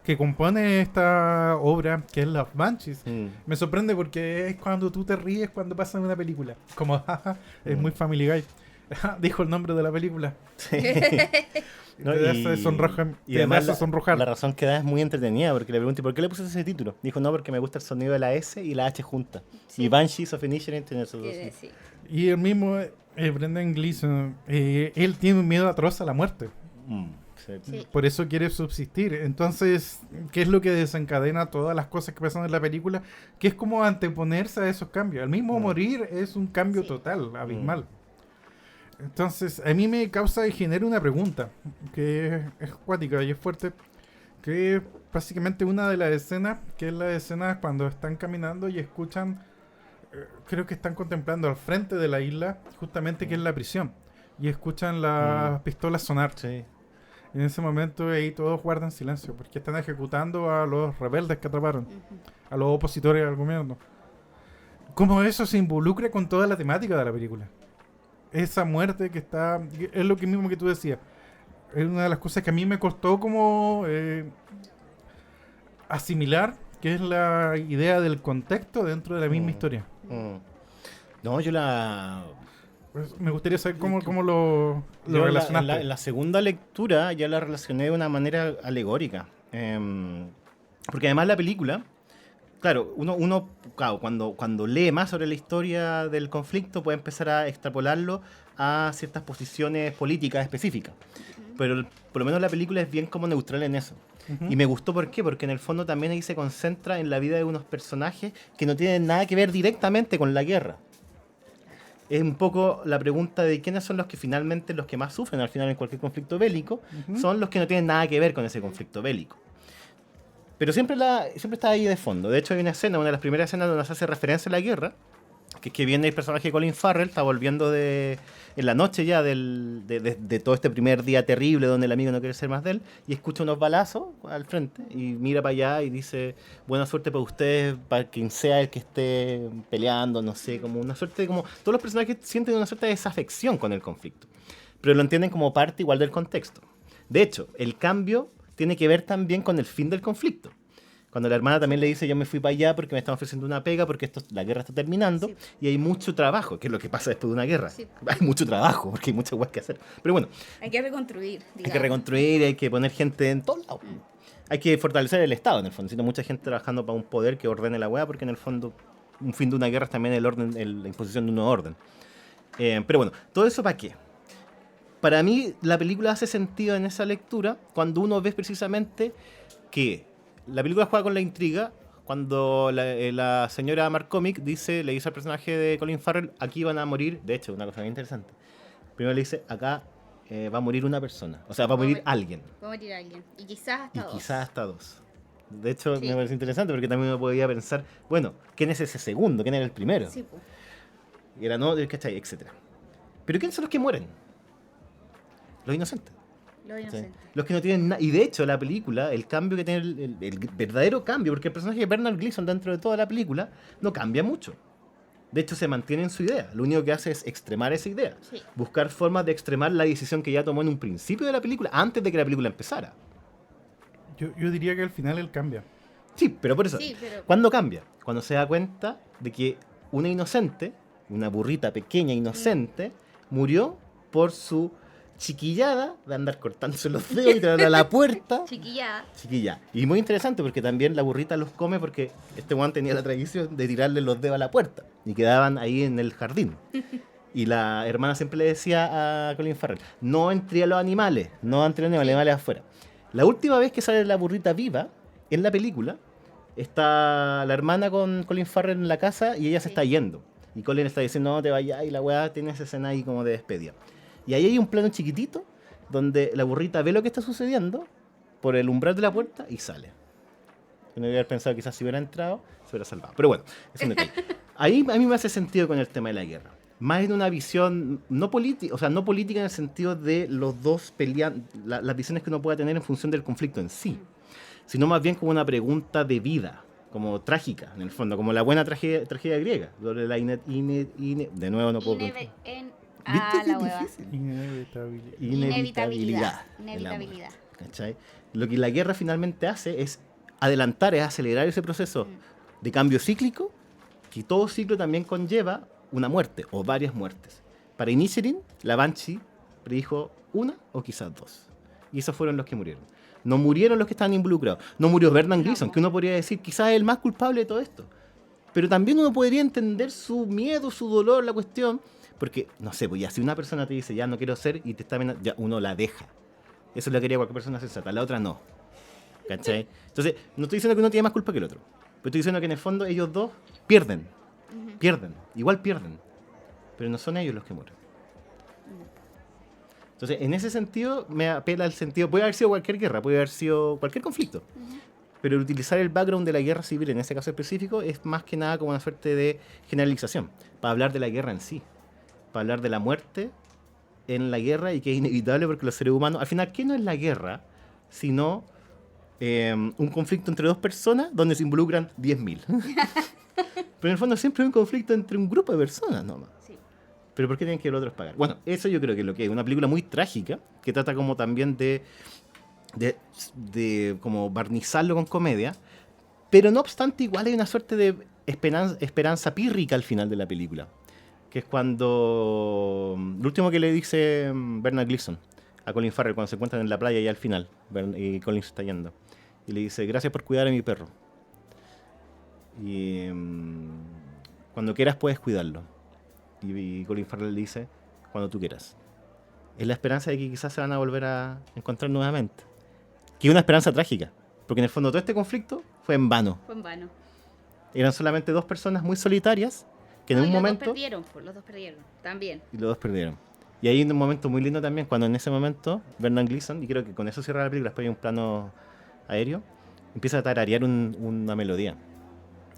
S4: que compone esta obra, que es Los Banshees. Me sorprende porque es cuando tú te ríes cuando pasa una película, como jaja, es muy Family Guy. Dijo el nombre de la película.
S2: Sí.
S4: Te hace sonrojar.
S2: Y además
S4: sonrojar.
S2: la razón que da es muy entretenida, porque le pregunté, ¿por qué le pusiste ese título? Dijo, no, porque me gusta el sonido de la S y la H junta.
S3: Sí.
S2: Y Banshees of Inisherin tiene esos dos.
S3: Sí.
S4: Y el mismo Brendan Gleeson, él tiene un miedo atroz a la muerte.
S3: Sí.
S4: Por eso quiere subsistir. Entonces, ¿qué es lo que desencadena todas las cosas que pasan en la película? Que es como anteponerse a esos cambios. El mismo morir es un cambio
S3: Sí.
S4: total, abismal. Entonces, a mí me causa y genera una pregunta que es cuática y es fuerte, que es básicamente una de las escenas, que es la escena cuando están caminando y escuchan, creo que están contemplando al frente de la isla, justamente que es la prisión, y escuchan las pistolas sonar.
S2: Sí.
S4: En ese momento ahí todos guardan silencio, porque están ejecutando a los rebeldes que atraparon, a los opositores al gobierno. ¿Cómo eso se involucra con toda la temática de la película? Esa muerte que está... Es lo que mismo que tú decías. Es una de las cosas que a mí me costó como asimilar, que es la idea del contexto dentro de la misma historia.
S2: No, yo la...
S4: Pues me gustaría saber cómo lo
S2: Yo
S4: relacionaste.
S2: en la segunda lectura ya la relacioné de una manera alegórica. Porque además la película, claro, claro, cuando lee más sobre la historia del conflicto puede empezar a extrapolarlo a ciertas posiciones políticas específicas. Pero por lo menos la película es bien como neutral en eso. Y me gustó, ¿por qué? Porque en el fondo también ahí se concentra en la vida de unos personajes que no tienen nada que ver directamente con la guerra. Es un poco la pregunta de quiénes son los que finalmente, los que más sufren al final en cualquier conflicto bélico, son los que no tienen nada que ver con ese conflicto bélico. Pero siempre está ahí de fondo. De hecho hay una escena, una de las primeras escenas donde se hace referencia a la guerra, que es que viene el personaje de Colin Farrell, está volviendo en la noche ya de todo este primer día terrible donde el amigo no quiere ser más de él, y escucha unos balazos al frente y mira para allá y dice, buena suerte para ustedes, para quien sea el que esté peleando, no sé, como una suerte, como todos los personajes sienten una suerte de desafección con el conflicto, pero lo entienden como parte igual del contexto. De hecho, el cambio tiene que ver también con el fin del conflicto. Cuando la hermana también le dice, yo me fui para allá porque me están ofreciendo una pega, porque la guerra está terminando,
S3: Sí.
S2: y hay mucho trabajo, que es lo que pasa después de una guerra.
S3: Sí.
S2: Hay mucho trabajo, porque hay muchas cosas que hacer. Pero bueno,
S3: Hay que reconstruir,
S2: hay que
S3: digamos.
S2: reconstruir, hay que poner gente en todos lados. Hay que fortalecer el Estado, en el fondo. Necesita mucha gente trabajando para un poder que ordene la hueá, porque en el fondo, un fin de una guerra es también la imposición de un nuevo orden. Pero bueno, ¿todo eso para qué? Para mí, la película hace sentido en esa lectura cuando uno ve precisamente que la película juega con la intriga. Cuando la señora McCormick le dice al personaje de Colin Farrell, aquí van a morir, de hecho, una cosa muy interesante. Primero le dice, acá va a morir una persona, o sea, va a morir alguien.
S3: Va a morir alguien. Y quizás hasta
S2: Y
S3: dos.
S2: quizás hasta dos. De hecho,
S3: Sí.
S2: me parece interesante porque también uno podía pensar, bueno, ¿quién es ese segundo? ¿Quién era el primero?
S3: Sí, pues.
S2: Y era no, ¿cachai? Etcétera. Pero ¿quiénes son los que mueren? Los inocentes.
S3: Lo
S2: ¿sí?
S3: inocente.
S2: Los que no tienen nada. Y de hecho, la película, el cambio que tiene, el verdadero cambio, porque el personaje de Bernard Gleeson dentro de toda la película no cambia mucho. De hecho, se mantiene en su idea. Lo único que hace es extremar esa idea.
S3: Sí.
S2: Buscar formas de extremar la decisión que ya tomó en un principio de la película, antes de que la película empezara.
S4: Yo diría que al final él cambia.
S2: Sí, pero por eso.
S3: Sí, pero...
S2: ¿Cuándo cambia? Cuando se da cuenta de que una inocente, una burrita pequeña inocente, murió por su chiquillada de andar cortándose los dedos y tirarla a la puerta.
S3: Chiquillada.
S2: Chiquilla. Y muy interesante porque también la burrita los come porque este guan tenía la tradición de tirarle los dedos a la puerta y quedaban ahí en el jardín. Y la hermana siempre le decía a Colin Farrell, no entre a los animales, no entre a los animales afuera. La última vez que sale la burrita viva en la película, está la hermana con Colin Farrell en la casa y ella se está yendo. Y Colin está diciendo, no te vayas, y la weá tiene esa escena ahí como de despedida. Y ahí hay un plano chiquitito donde la burrita ve lo que está sucediendo por el umbral de la puerta y sale. Yo no hubiera pensado quizás si hubiera entrado, se hubiera salvado. Pero bueno, es un detalle. Ahí a mí me hace sentido con el tema de la guerra. Más en una visión no política, o sea, no política en el sentido de los dos peleando, las visiones que uno pueda tener en función del conflicto en sí, sino más bien como una pregunta de vida, como trágica, en el fondo, como la buena tragedia griega. De nuevo no puedo pronunciar.
S3: Ah, la hueva.
S4: Inevitabilidad.
S2: Inevitabilidad.
S3: Inevitabilidad.
S2: ¿Cachai? Lo que la guerra finalmente hace es adelantar, es acelerar ese proceso de cambio cíclico, que todo ciclo también conlleva una muerte o varias muertes. Para Inisherin, la Banshee predijo una o quizás dos. Y esos fueron los que murieron. No murieron los que estaban involucrados. No murió Bernard Gleeson, que uno podría decir quizás es el más culpable de todo esto. Pero también uno podría entender su miedo, su dolor, la cuestión. Porque, no sé, pues ya si una persona te dice, ya no quiero ser, y te está amenazando, ya uno la deja. Eso lo quería cualquier persona sensata, la otra no. ¿Cachai? Entonces, no estoy diciendo que uno tiene más culpa que el otro. Pero estoy diciendo que en el fondo ellos dos pierden. Pierden. Igual pierden. Pero no son ellos los que mueren. Entonces, en ese sentido, me apela al sentido... Puede haber sido cualquier guerra, puede haber sido cualquier conflicto. Pero utilizar el background de la guerra civil, en ese caso específico, es más que nada como una suerte de generalización. Para hablar de la guerra en sí. Para hablar de la muerte en la guerra y que es inevitable porque los seres humanos... Al final, ¿qué no es la guerra? Sino un conflicto entre dos personas donde se involucran 10.000. Pero en el fondo siempre hay un conflicto entre un grupo de personas nomás.
S3: Sí.
S2: Pero ¿por qué tienen que los otros pagar? Bueno, eso yo creo que es lo que es. Una película muy trágica que trata como también de como barnizarlo con comedia. Pero no obstante, igual hay una suerte de esperanza pírrica al final de la película. Que es cuando... Lo último que le dice Bernard Gleeson a Colin Farrell cuando se encuentran en la playa y al final. Y Colin se está yendo. Y le dice, gracias por cuidar a mi perro. Y cuando quieras puedes cuidarlo. Y Colin Farrell le dice, cuando tú quieras. Es la esperanza de que quizás se van a volver a encontrar nuevamente. Que es una esperanza trágica. Porque en el fondo todo este conflicto fue en vano.
S3: Fue en vano.
S2: Eran solamente dos personas muy solitarias que en un momento...
S3: Los dos perdieron, también.
S2: Y los dos perdieron. Y hay un momento muy lindo también cuando en ese momento Bernard Gleeson, y creo que con eso cierra la película, después hay un plano aéreo, empieza a tararear una melodía.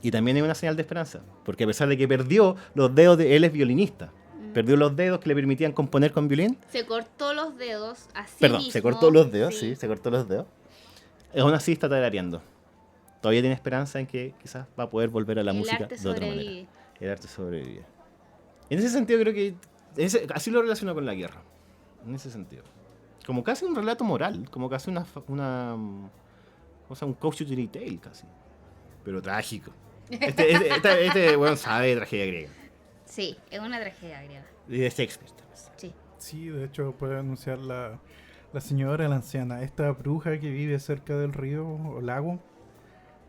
S2: Y también hay una señal de esperanza, porque a pesar de que perdió los dedos, él es violinista, perdió los dedos que le permitían componer con violín.
S3: Se cortó los dedos así
S2: Perdón,
S3: mismo.
S2: se cortó los dedos, sí, se cortó los dedos. Aún así está tarareando. Todavía tiene esperanza en que quizás va a poder volver a la música de otra manera. El arte sobrevive. En ese sentido creo que así lo relaciono con la guerra. En ese sentido. Como casi un relato moral, como casi un coach utility tale casi. Pero trágico. Este bueno sabe de tragedia griega.
S3: Sí, es una tragedia griega.
S2: Y de Shakespeare también.
S3: Sí.
S4: Sí, de hecho puede anunciar la señora, la anciana, esta bruja que vive cerca del río o lago.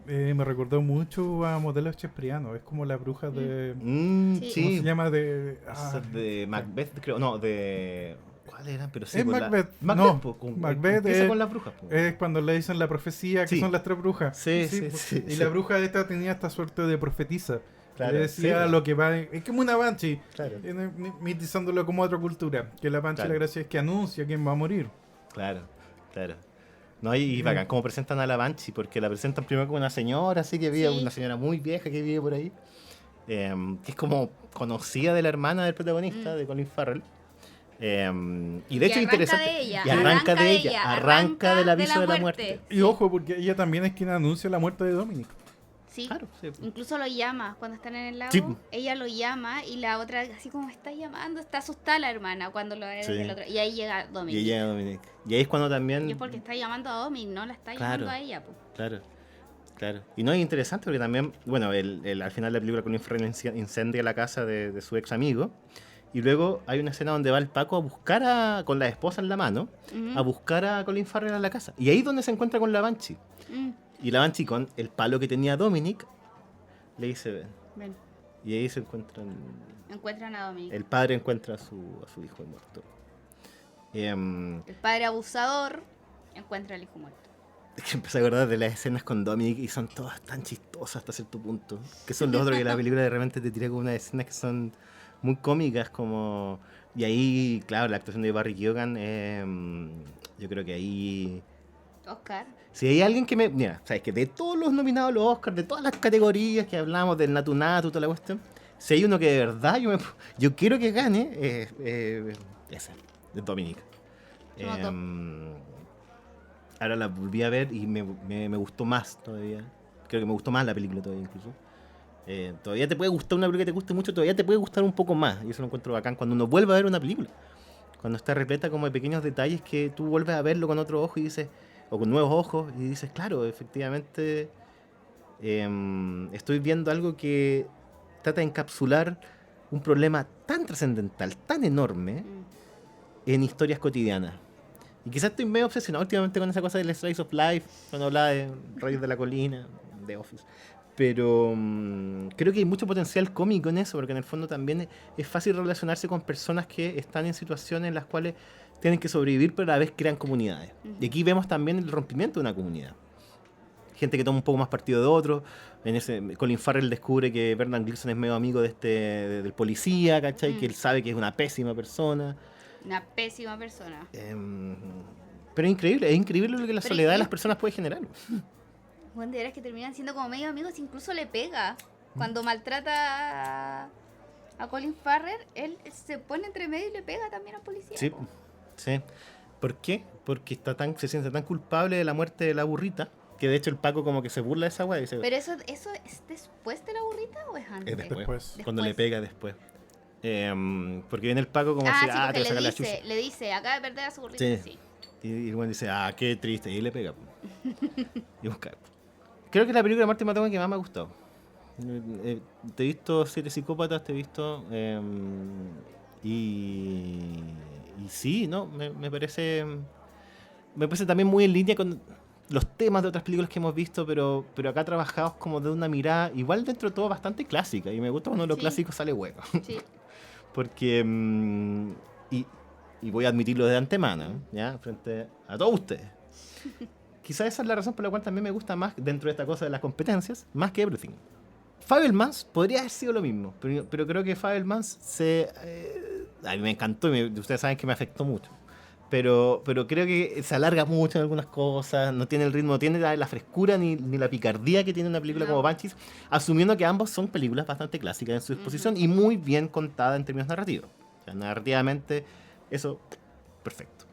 S4: Me recordó mucho a Modelo Shakespeareano. Es como la bruja de...
S3: Sí.
S2: Sí.
S4: ¿Cómo se llama?
S2: Esa es de Macbeth, creo. No, de... ¿Cuál era? Pero sí,
S4: Es
S2: con
S4: Macbeth.
S2: Macbeth,
S4: No,
S2: con,
S4: Macbeth
S2: empieza
S4: es-
S2: con las brujas. Po.
S4: Es cuando le dicen la profecía, que
S2: Sí.
S4: son las tres brujas.
S2: Sí,
S4: pues.
S2: sí,
S4: Y
S2: sí.
S4: la bruja esta tenía esta suerte de profetisa.
S2: Claro,
S4: Le decía
S2: sí.
S4: lo que va... Es como una banshee.
S2: Claro.
S4: Mitizándolo como otra cultura. Que la banshee,
S2: Claro.
S4: la gracia es que anuncia quién va a morir.
S2: Claro. No, y bacán, como presentan a la Banshee, porque la presentan primero como una señora, así que vive,
S3: Sí.
S2: una señora muy vieja que vive por ahí, que es como conocida de la hermana del protagonista, de Colin Farrell. Y de
S3: Y
S2: hecho
S3: arranca
S2: interesante.
S3: de ella,
S2: y arranca de ella,
S3: ella,
S2: arranca del aviso de la
S3: muerte.
S2: muerte.
S4: Y ojo, porque ella también es quien anuncia la muerte de Dominic.
S3: Sí.
S2: Claro, sí.
S3: Incluso lo llama cuando están en el lago.
S2: Sí.
S3: Ella lo llama y la otra, así como está llamando, está asustada la hermana cuando lo ve
S2: Sí.
S3: desde el otro. Y ahí llega
S2: Y
S3: Dominic.
S2: ella, Dominic. Y ahí es cuando también.
S3: Y es porque está llamando a Dominic, no la está
S2: Claro.
S3: llamando a ella. Po.
S2: Claro. Y no es interesante porque también, bueno, al final de la película Colin Farrell incendia la casa de su ex amigo. Y luego hay una escena donde va el Paco a buscar con la esposa en la mano, a buscar a Colin Farrell a la casa. Y ahí es donde se encuentra con la Banshee. Y la Banshee con el palo que tenía Dominic le dice, ven.
S3: Ven,
S2: Y ahí se encuentran.
S3: encuentran a Dominic.
S2: El padre encuentra a su hijo muerto.
S3: El padre abusador encuentra al hijo muerto.
S2: Es que empecé a acordar de las escenas con Dominic y son todas tan chistosas hasta cierto punto. Que son los otros que la película de repente te tira con unas escenas que son muy cómicas como... Y ahí, claro, la actuación de Barry Keoghan, yo creo que ahí...
S3: Oscar.
S2: Si hay alguien que me... Mira, sabes que de todos los nominados a los Oscars, de todas las categorías que hablamos, del Natu Natu, toda la cuestión, si hay uno que de verdad yo quiero que gane, ese, de Dominic.
S3: Se notó.
S2: Ahora la volví a ver y me gustó más todavía. Creo que me gustó más la película todavía incluso. Todavía te puede gustar una película que te guste mucho, todavía te puede gustar un poco más. Y eso lo encuentro bacán cuando uno vuelve a ver una película. Cuando está repleta como de pequeños detalles que tú vuelves a verlo con otro ojo y dices, o con nuevos ojos, y dices, claro, efectivamente estoy viendo algo que trata de encapsular un problema tan trascendental, tan enorme, en historias cotidianas. Y quizás estoy medio obsesionado últimamente con esa cosa del Slice of Life, cuando hablaba de Reyes de la Colina, de Office. Pero creo que hay mucho potencial cómico en eso, porque en el fondo también es fácil relacionarse con personas que están en situaciones en las cuales tienen que sobrevivir, pero a la vez crean comunidades. Y aquí vemos también el rompimiento de una comunidad. Gente que toma un poco más partido de otro. Colin Farrell descubre que Brendan Gleeson es medio amigo del policía, ¿cachai? Que él sabe que es una pésima persona.
S3: Una pésima persona.
S2: Pero es increíble lo que la soledad de las personas puede generar.
S3: Bueno, de veras que terminan siendo como medio amigos, incluso le pega. Cuando maltrata a Colin Farrell, él se pone entre medio y le pega también al policía.
S2: Sí, sí. ¿Por qué? Porque se siente tan culpable de la muerte de la burrita, que de hecho el Paco como que se burla de esa weá.
S3: ¿Pero eso es después de la burrita o es antes?
S2: Es después.
S3: Después.
S2: Cuando le pega después. Porque viene el Paco como si,
S3: sí,
S2: te va a sacar la chucha.
S3: le dice, acaba de perder a su burrita. Sí.
S2: Y el güey dice, qué triste, y le pega. Y busca. Creo que es la película de Martin McDonagh que más me ha gustado. Te he visto Siete Psicópatas, te he visto... y sí, ¿no? Me parece también muy en línea con los temas de otras películas que hemos visto, pero acá trabajados como de una mirada, igual dentro de todo bastante clásica. Y me gusta cuando lo clásico sale bueno. Sí. Porque... y voy a admitirlo de antemano, ¿ya? Frente a todos ustedes. Quizás esa es la razón por la cual también me gusta más, dentro de esta cosa de las competencias, más que Everything. Fabelmans podría haber sido lo mismo, pero creo que Fabelmans a mí me encantó y ustedes saben que me afectó mucho. Pero creo que se alarga mucho en algunas cosas, no tiene el ritmo, no tiene la frescura ni la picardía que tiene una película como Banshees, asumiendo que ambos son películas bastante clásicas en su exposición y muy bien contadas en términos narrativos. O sea, narrativamente, eso, perfecto.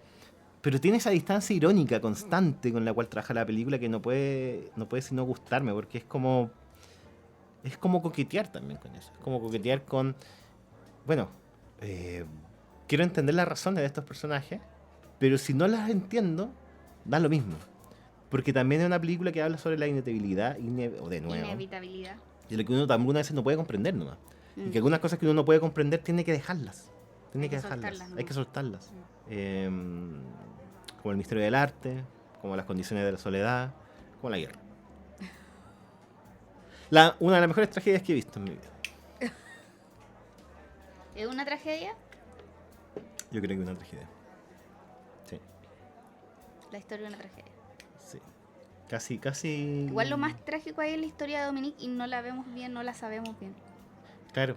S2: Pero tiene esa distancia irónica constante con la cual trabaja la película que no puede sino gustarme, porque es como coquetear también con eso. Es como coquetear con... Bueno, quiero entender las razones de estos personajes, pero si no las entiendo, da lo mismo. Porque también es una película que habla sobre la inevitabilidad,
S3: Inevitabilidad.
S2: Y lo que uno algunas veces no puede comprender nomás. Y que algunas cosas que uno no puede comprender tiene que dejarlas. Hay que soltarlas. Como el misterio del arte, como las condiciones de la soledad, como la guerra. Una de las mejores tragedias que he visto en mi vida.
S3: ¿Es una tragedia?
S2: Yo creo que es una tragedia. Sí.
S3: La historia de una tragedia.
S2: Sí. Casi...
S3: Igual lo más trágico ahí es la historia de Dominique y no la vemos bien, no la sabemos bien.
S2: Claro.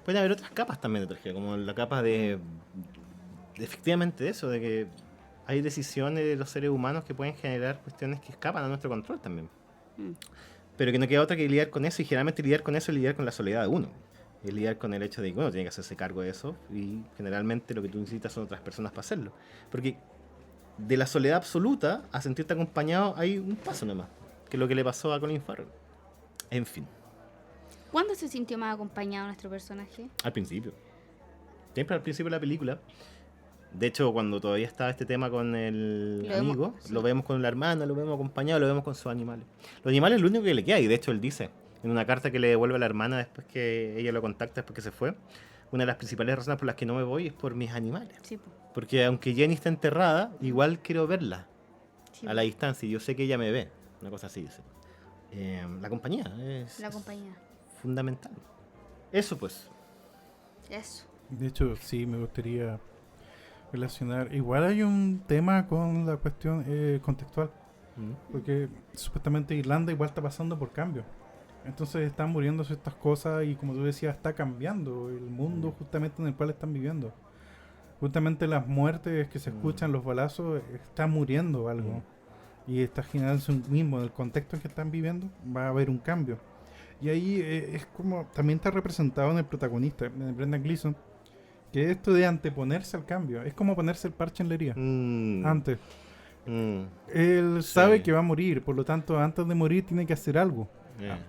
S2: Pueden haber otras capas también de tragedia, como la capa de efectivamente eso, de que hay decisiones de los seres humanos que pueden generar cuestiones que escapan a nuestro control también. Pero que no queda otra que lidiar con eso, y generalmente lidiar con eso es lidiar con la soledad de uno. Es lidiar con el hecho de que uno tiene que hacerse cargo de eso, y generalmente lo que tú necesitas son otras personas para hacerlo. Porque de la soledad absoluta a sentirte acompañado hay un paso nomás, que es lo que le pasó a Colin Farrell. En fin.
S3: ¿Cuándo se sintió más acompañado nuestro personaje?
S2: Al principio. Siempre al principio de la película. De hecho, cuando todavía estaba este tema con el amigo, lo vemos con la hermana, lo vemos acompañado, lo vemos con sus animales. Los animales es lo único que le queda, y de hecho él dice, en una carta que le devuelve a la hermana después que ella lo contacta, después que se fue, una de las principales razones por las que no me voy es por mis animales. Sí, porque aunque Jenny está enterrada, igual quiero verla a la distancia, y yo sé que ella me ve. Una cosa así dice. La compañía es fundamental. Eso pues.
S3: Eso.
S4: De hecho, sí, me gustaría relacionar. Igual hay un tema con la cuestión contextual. Porque supuestamente Irlanda igual está pasando por cambio. Entonces están muriéndose estas cosas y, como tú decías, está cambiando el mundo justamente en el cual están viviendo. Justamente las muertes que se escuchan, los balazos, está muriendo algo. Y está generándose un mismo, en el contexto en que están viviendo, va a haber un cambio. Y ahí es como, también está representado en el protagonista, en Brendan Gleeson, que esto de anteponerse al cambio, es como ponerse el parche en la herida, antes. Él sabe que va a morir, por lo tanto, antes de morir tiene que hacer algo,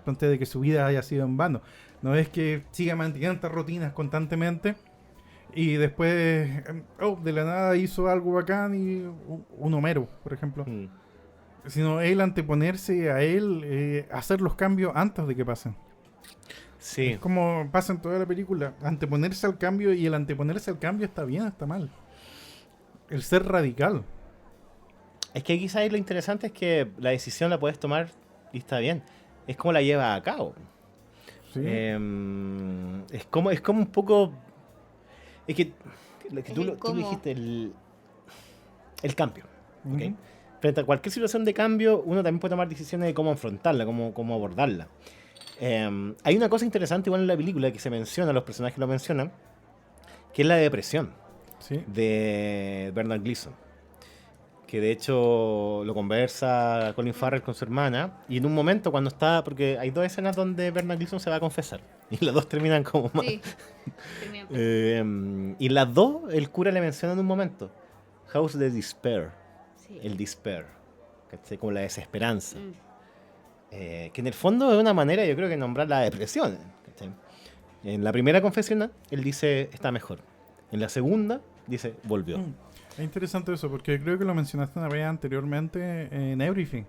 S4: antes de que su vida haya sido en vano. No es que siga manteniendo estas rutinas constantemente y después, de la nada hizo algo bacán y un Homero, por ejemplo. Sino él anteponerse a él, hacer los cambios antes de que pasen.
S2: Sí.
S4: Es como pasa en toda la película. Anteponerse al cambio, y el anteponerse al cambio está bien, está mal. El ser radical.
S2: Es que quizás lo interesante es que la decisión la puedes tomar y está bien. Es como la llevas a cabo.
S4: ¿Sí?
S2: Es como un poco... Es que, tú lo
S3: cómo.
S2: dijiste, el cambio. ¿Ok?
S4: Ujú.
S2: Frente a cualquier situación de cambio, uno también puede tomar decisiones de cómo afrontarla, cómo abordarla. Hay una cosa interesante igual en la película que se menciona, los personajes lo mencionan, que es la depresión
S4: Sí.
S2: de Bernard Gleeson. Que de hecho lo conversa Colin Farrell con su hermana, y en un momento cuando está, porque hay 2 escenas donde Bernard Gleeson se va a confesar, y las 2 terminan como mal.
S3: Sí. Termina.
S2: Y en las 2 el cura le menciona en un momento House of Despair,
S3: Sí.
S2: el despair, ¿cachai? Como la desesperanza.
S3: Mm.
S2: Que en el fondo es una manera, yo creo, que nombrar la depresión, ¿cachai? En la primera confesión él dice está mejor, en la segunda dice volvió.
S4: Es interesante eso, porque creo que lo mencionaste una vez anteriormente en Everything.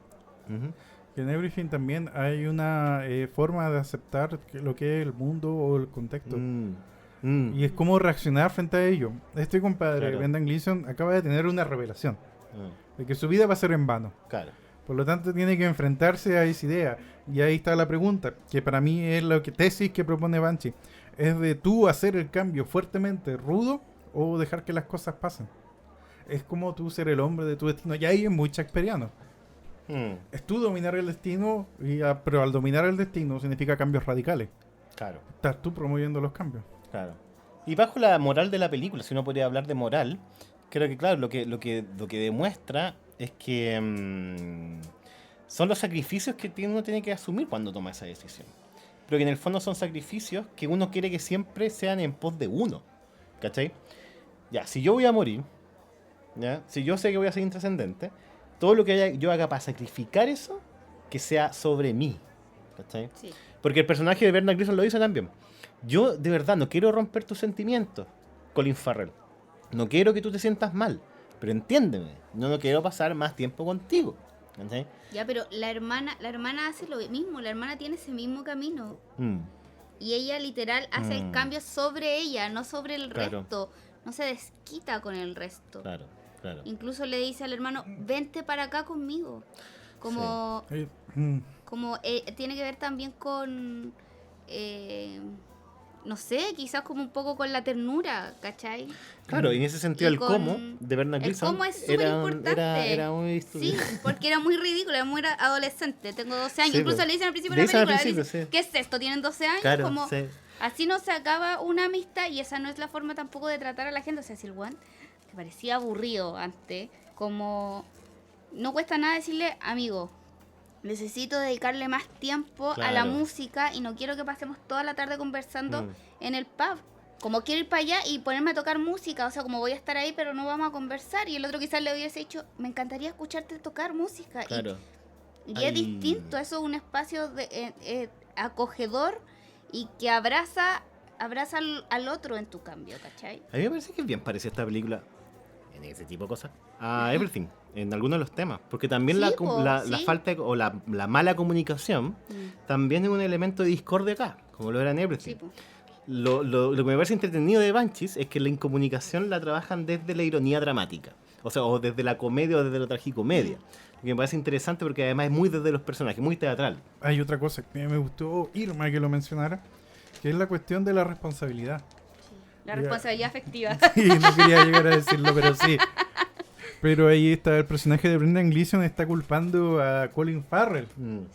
S2: Ujú.
S4: Que en Everything también hay una forma de aceptar lo que es el mundo o el contexto. Y es cómo reaccionar frente a ello. Este compadre,
S2: Claro.
S4: Brendan Gleeson, acaba de tener una revelación
S2: Mm,
S4: de que su vida va a ser en vano.
S2: claro.
S4: Por lo tanto, tiene que enfrentarse a esa idea. Y ahí está la pregunta, que para mí es la tesis que propone Banshee. ¿Es de tú hacer el cambio fuertemente rudo o dejar que las cosas pasen? Es como tú ser el hombre de tu destino. Y ahí es muy shakespeariano.
S2: Mm,
S4: Es tú dominar el destino, pero al dominar el destino significa cambios radicales.
S2: claro.
S4: Estás tú promoviendo los cambios.
S2: Claro. Y bajo la moral de la película, si uno podría hablar de moral, creo que claro, lo que demuestra es que son los sacrificios que uno tiene que asumir cuando toma esa decisión. Pero que en el fondo son sacrificios que uno quiere que siempre sean en pos de uno. ¿Cachai? Ya, si yo voy a morir, ¿ya? Si yo sé que voy a ser intrascendente, todo lo que yo haga para sacrificar eso, que sea sobre mí. ¿Cachai?
S3: Sí.
S2: Porque el personaje de Bernard Gleeson lo dice también. Yo, de verdad, no quiero romper tus sentimientos, Colin Farrell. No quiero que tú te sientas mal. Pero entiéndeme, no quiero pasar más tiempo contigo. ¿Cachai?
S3: Ya, pero la hermana hace lo mismo. La hermana tiene ese mismo camino.
S2: Mm,
S3: Y ella literal hace el
S2: Mm.
S3: cambio sobre ella, no sobre el
S2: Claro.
S3: resto. No se desquita con el resto.
S2: claro, claro.
S3: Incluso le dice al hermano, vente para acá conmigo. Como, como tiene que ver también con, no sé, quizás como un poco con la ternura, ¿cachai?
S2: Claro, y en ese sentido
S3: Y
S2: el
S3: con-
S2: cómo de Bernard
S3: el
S2: Gleeson
S3: cómo es súper importante.
S2: era muy
S3: Sí, porque era muy ridículo, era muy adolescente, tengo 12 años.
S2: Sí,
S3: Incluso
S2: pues.
S3: le dicen al principio
S2: Le
S3: de la
S2: dicen al
S3: película,
S2: principio,
S3: le dicen,
S2: sí.
S3: ¿qué es esto? ¿Tienen 12 años?
S2: Claro,
S3: Como,
S2: sí.
S3: así no se acaba una amistad y esa no es la forma tampoco de tratar a la gente. O sea, si el Juan te parecía aburrido antes, como no cuesta nada decirle, amigo, necesito dedicarle más tiempo a la
S2: Claro.
S3: música y no quiero que pasemos toda la tarde conversando
S2: Mm.
S3: en el pub. Como quiero ir para allá y ponerme a tocar música, o sea, como voy a estar ahí, pero no vamos a conversar. Y el otro quizás le hubiese dicho, me encantaría escucharte tocar música.
S2: Claro.
S3: Y
S2: Ay.
S3: es distinto, eso es un espacio acogedor y que abraza al otro en tu cambio, ¿cachai?
S2: A mí me parece que es bien parecida esta película, en ese tipo de cosas, a Everything, en algunos de los temas. Porque también
S3: Sí,
S2: la
S3: po, sí.
S2: falta o la mala comunicación también es un elemento de discordia acá, como lo era en Everything.
S3: Sí, po.
S2: Lo que me parece entretenido de Banshees es que la incomunicación la trabajan desde la ironía dramática. O sea, o desde la comedia o desde la tragicomedia. Lo que me parece interesante porque además es muy desde los personajes, muy teatral.
S4: Hay otra cosa que me gustó Irma que lo mencionara, que es la cuestión de la responsabilidad.
S3: La
S4: Ya.
S3: responsabilidad afectiva.
S4: Sí, no quería llegar a decirlo, pero sí. Pero ahí está, el personaje de Brendan Gleeson está culpando a Colin Farrell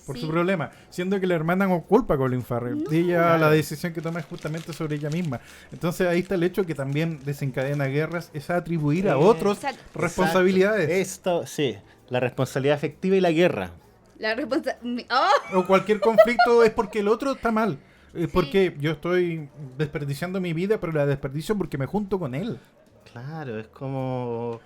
S4: por
S3: Sí.
S4: su problema, siendo que la hermana no culpa a Colin Farrell.
S3: No.
S4: Y ella,
S2: Claro.
S4: la decisión que toma es justamente sobre ella misma. Entonces ahí está el hecho que también desencadena guerras, es atribuir a otros
S3: Exacto.
S4: responsabilidades.
S2: Esto, sí, la responsabilidad afectiva y la guerra.
S3: La responsabilidad... ¡Oh!
S4: O cualquier conflicto es porque el otro está mal. Es
S3: Sí.
S4: porque yo estoy desperdiciando mi vida, pero la desperdicio porque me junto con él.
S2: Claro, es como...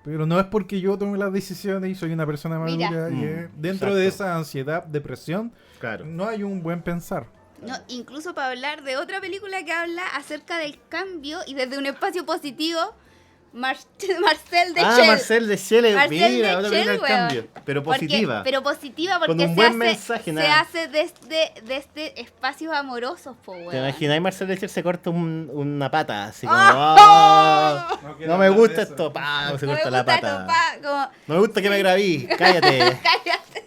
S4: Pero no es porque yo tome las decisiones y soy una persona
S3: Mira.
S4: madura. Y dentro
S2: Exacto.
S4: de esa ansiedad, depresión,
S2: Claro.
S4: no hay un buen pensar.
S3: No, incluso para hablar de otra película que habla acerca del cambio y desde un espacio positivo, Marcel de
S2: Ah,
S3: Shell.
S2: Marcel de Shell,
S3: Marcel
S2: mira,
S3: de
S2: otra
S3: Shell,
S2: película del
S3: weón.
S2: cambio. Pero positiva.
S3: Pero positiva porque
S2: Con un
S3: se
S2: buen
S3: hace,
S2: mensaje,
S3: se
S2: nada.
S3: hace desde espacios amorosos, po, weón.
S2: ¿Te imaginas? Marcel de Shell se corta una pata, así como,
S3: ¡Oh!
S2: "Ah,
S4: No quiero
S2: no me
S4: hablar
S2: gusta
S4: de eso.
S2: esto, pa, se
S3: No me
S2: corta la
S3: gusta
S2: pata.
S3: esto, pa, como,
S2: No me gusta que me grabí, cállate.
S3: cállate.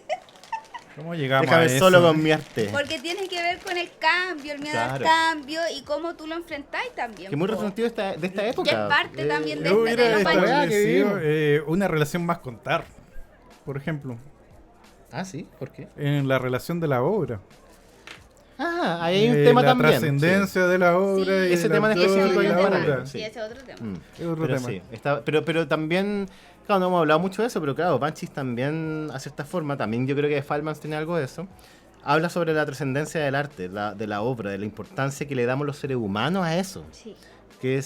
S4: ¿Cómo llegamos a
S2: Déjame
S4: eso?
S2: solo con mi arte.
S3: Porque tiene que ver con el cambio, el miedo al
S2: Claro.
S3: cambio y cómo tú lo enfrentáis también.
S2: Que es muy
S3: po.
S2: representativo de esta época.
S3: Que es parte también de
S4: Yo
S3: esta-
S4: hubiera
S3: de los
S2: weá que
S4: establecido
S2: vivimos.
S4: una relación más contar, por ejemplo,
S2: Ah, sí, ¿por qué?
S4: en la relación de la obra.
S2: Ah, ahí hay un tema
S4: la
S2: también.
S4: trascendencia de la obra
S3: Sí.
S4: y
S2: Ese
S4: del
S2: tema en
S4: autor
S2: específico
S4: y
S2: hay
S4: la
S2: un tema.
S4: obra.
S3: Sí, ese es otro tema.
S2: Mm.
S4: Es otro
S2: Pero
S4: tema.
S2: sí, pero también, claro, no hemos hablado mucho de eso, pero claro, Banshees también, a cierta forma, también yo creo que Fallmans tiene algo de eso. Habla sobre la trascendencia del arte, de la obra, de la importancia que le damos los seres humanos a eso.
S3: Sí.
S2: Que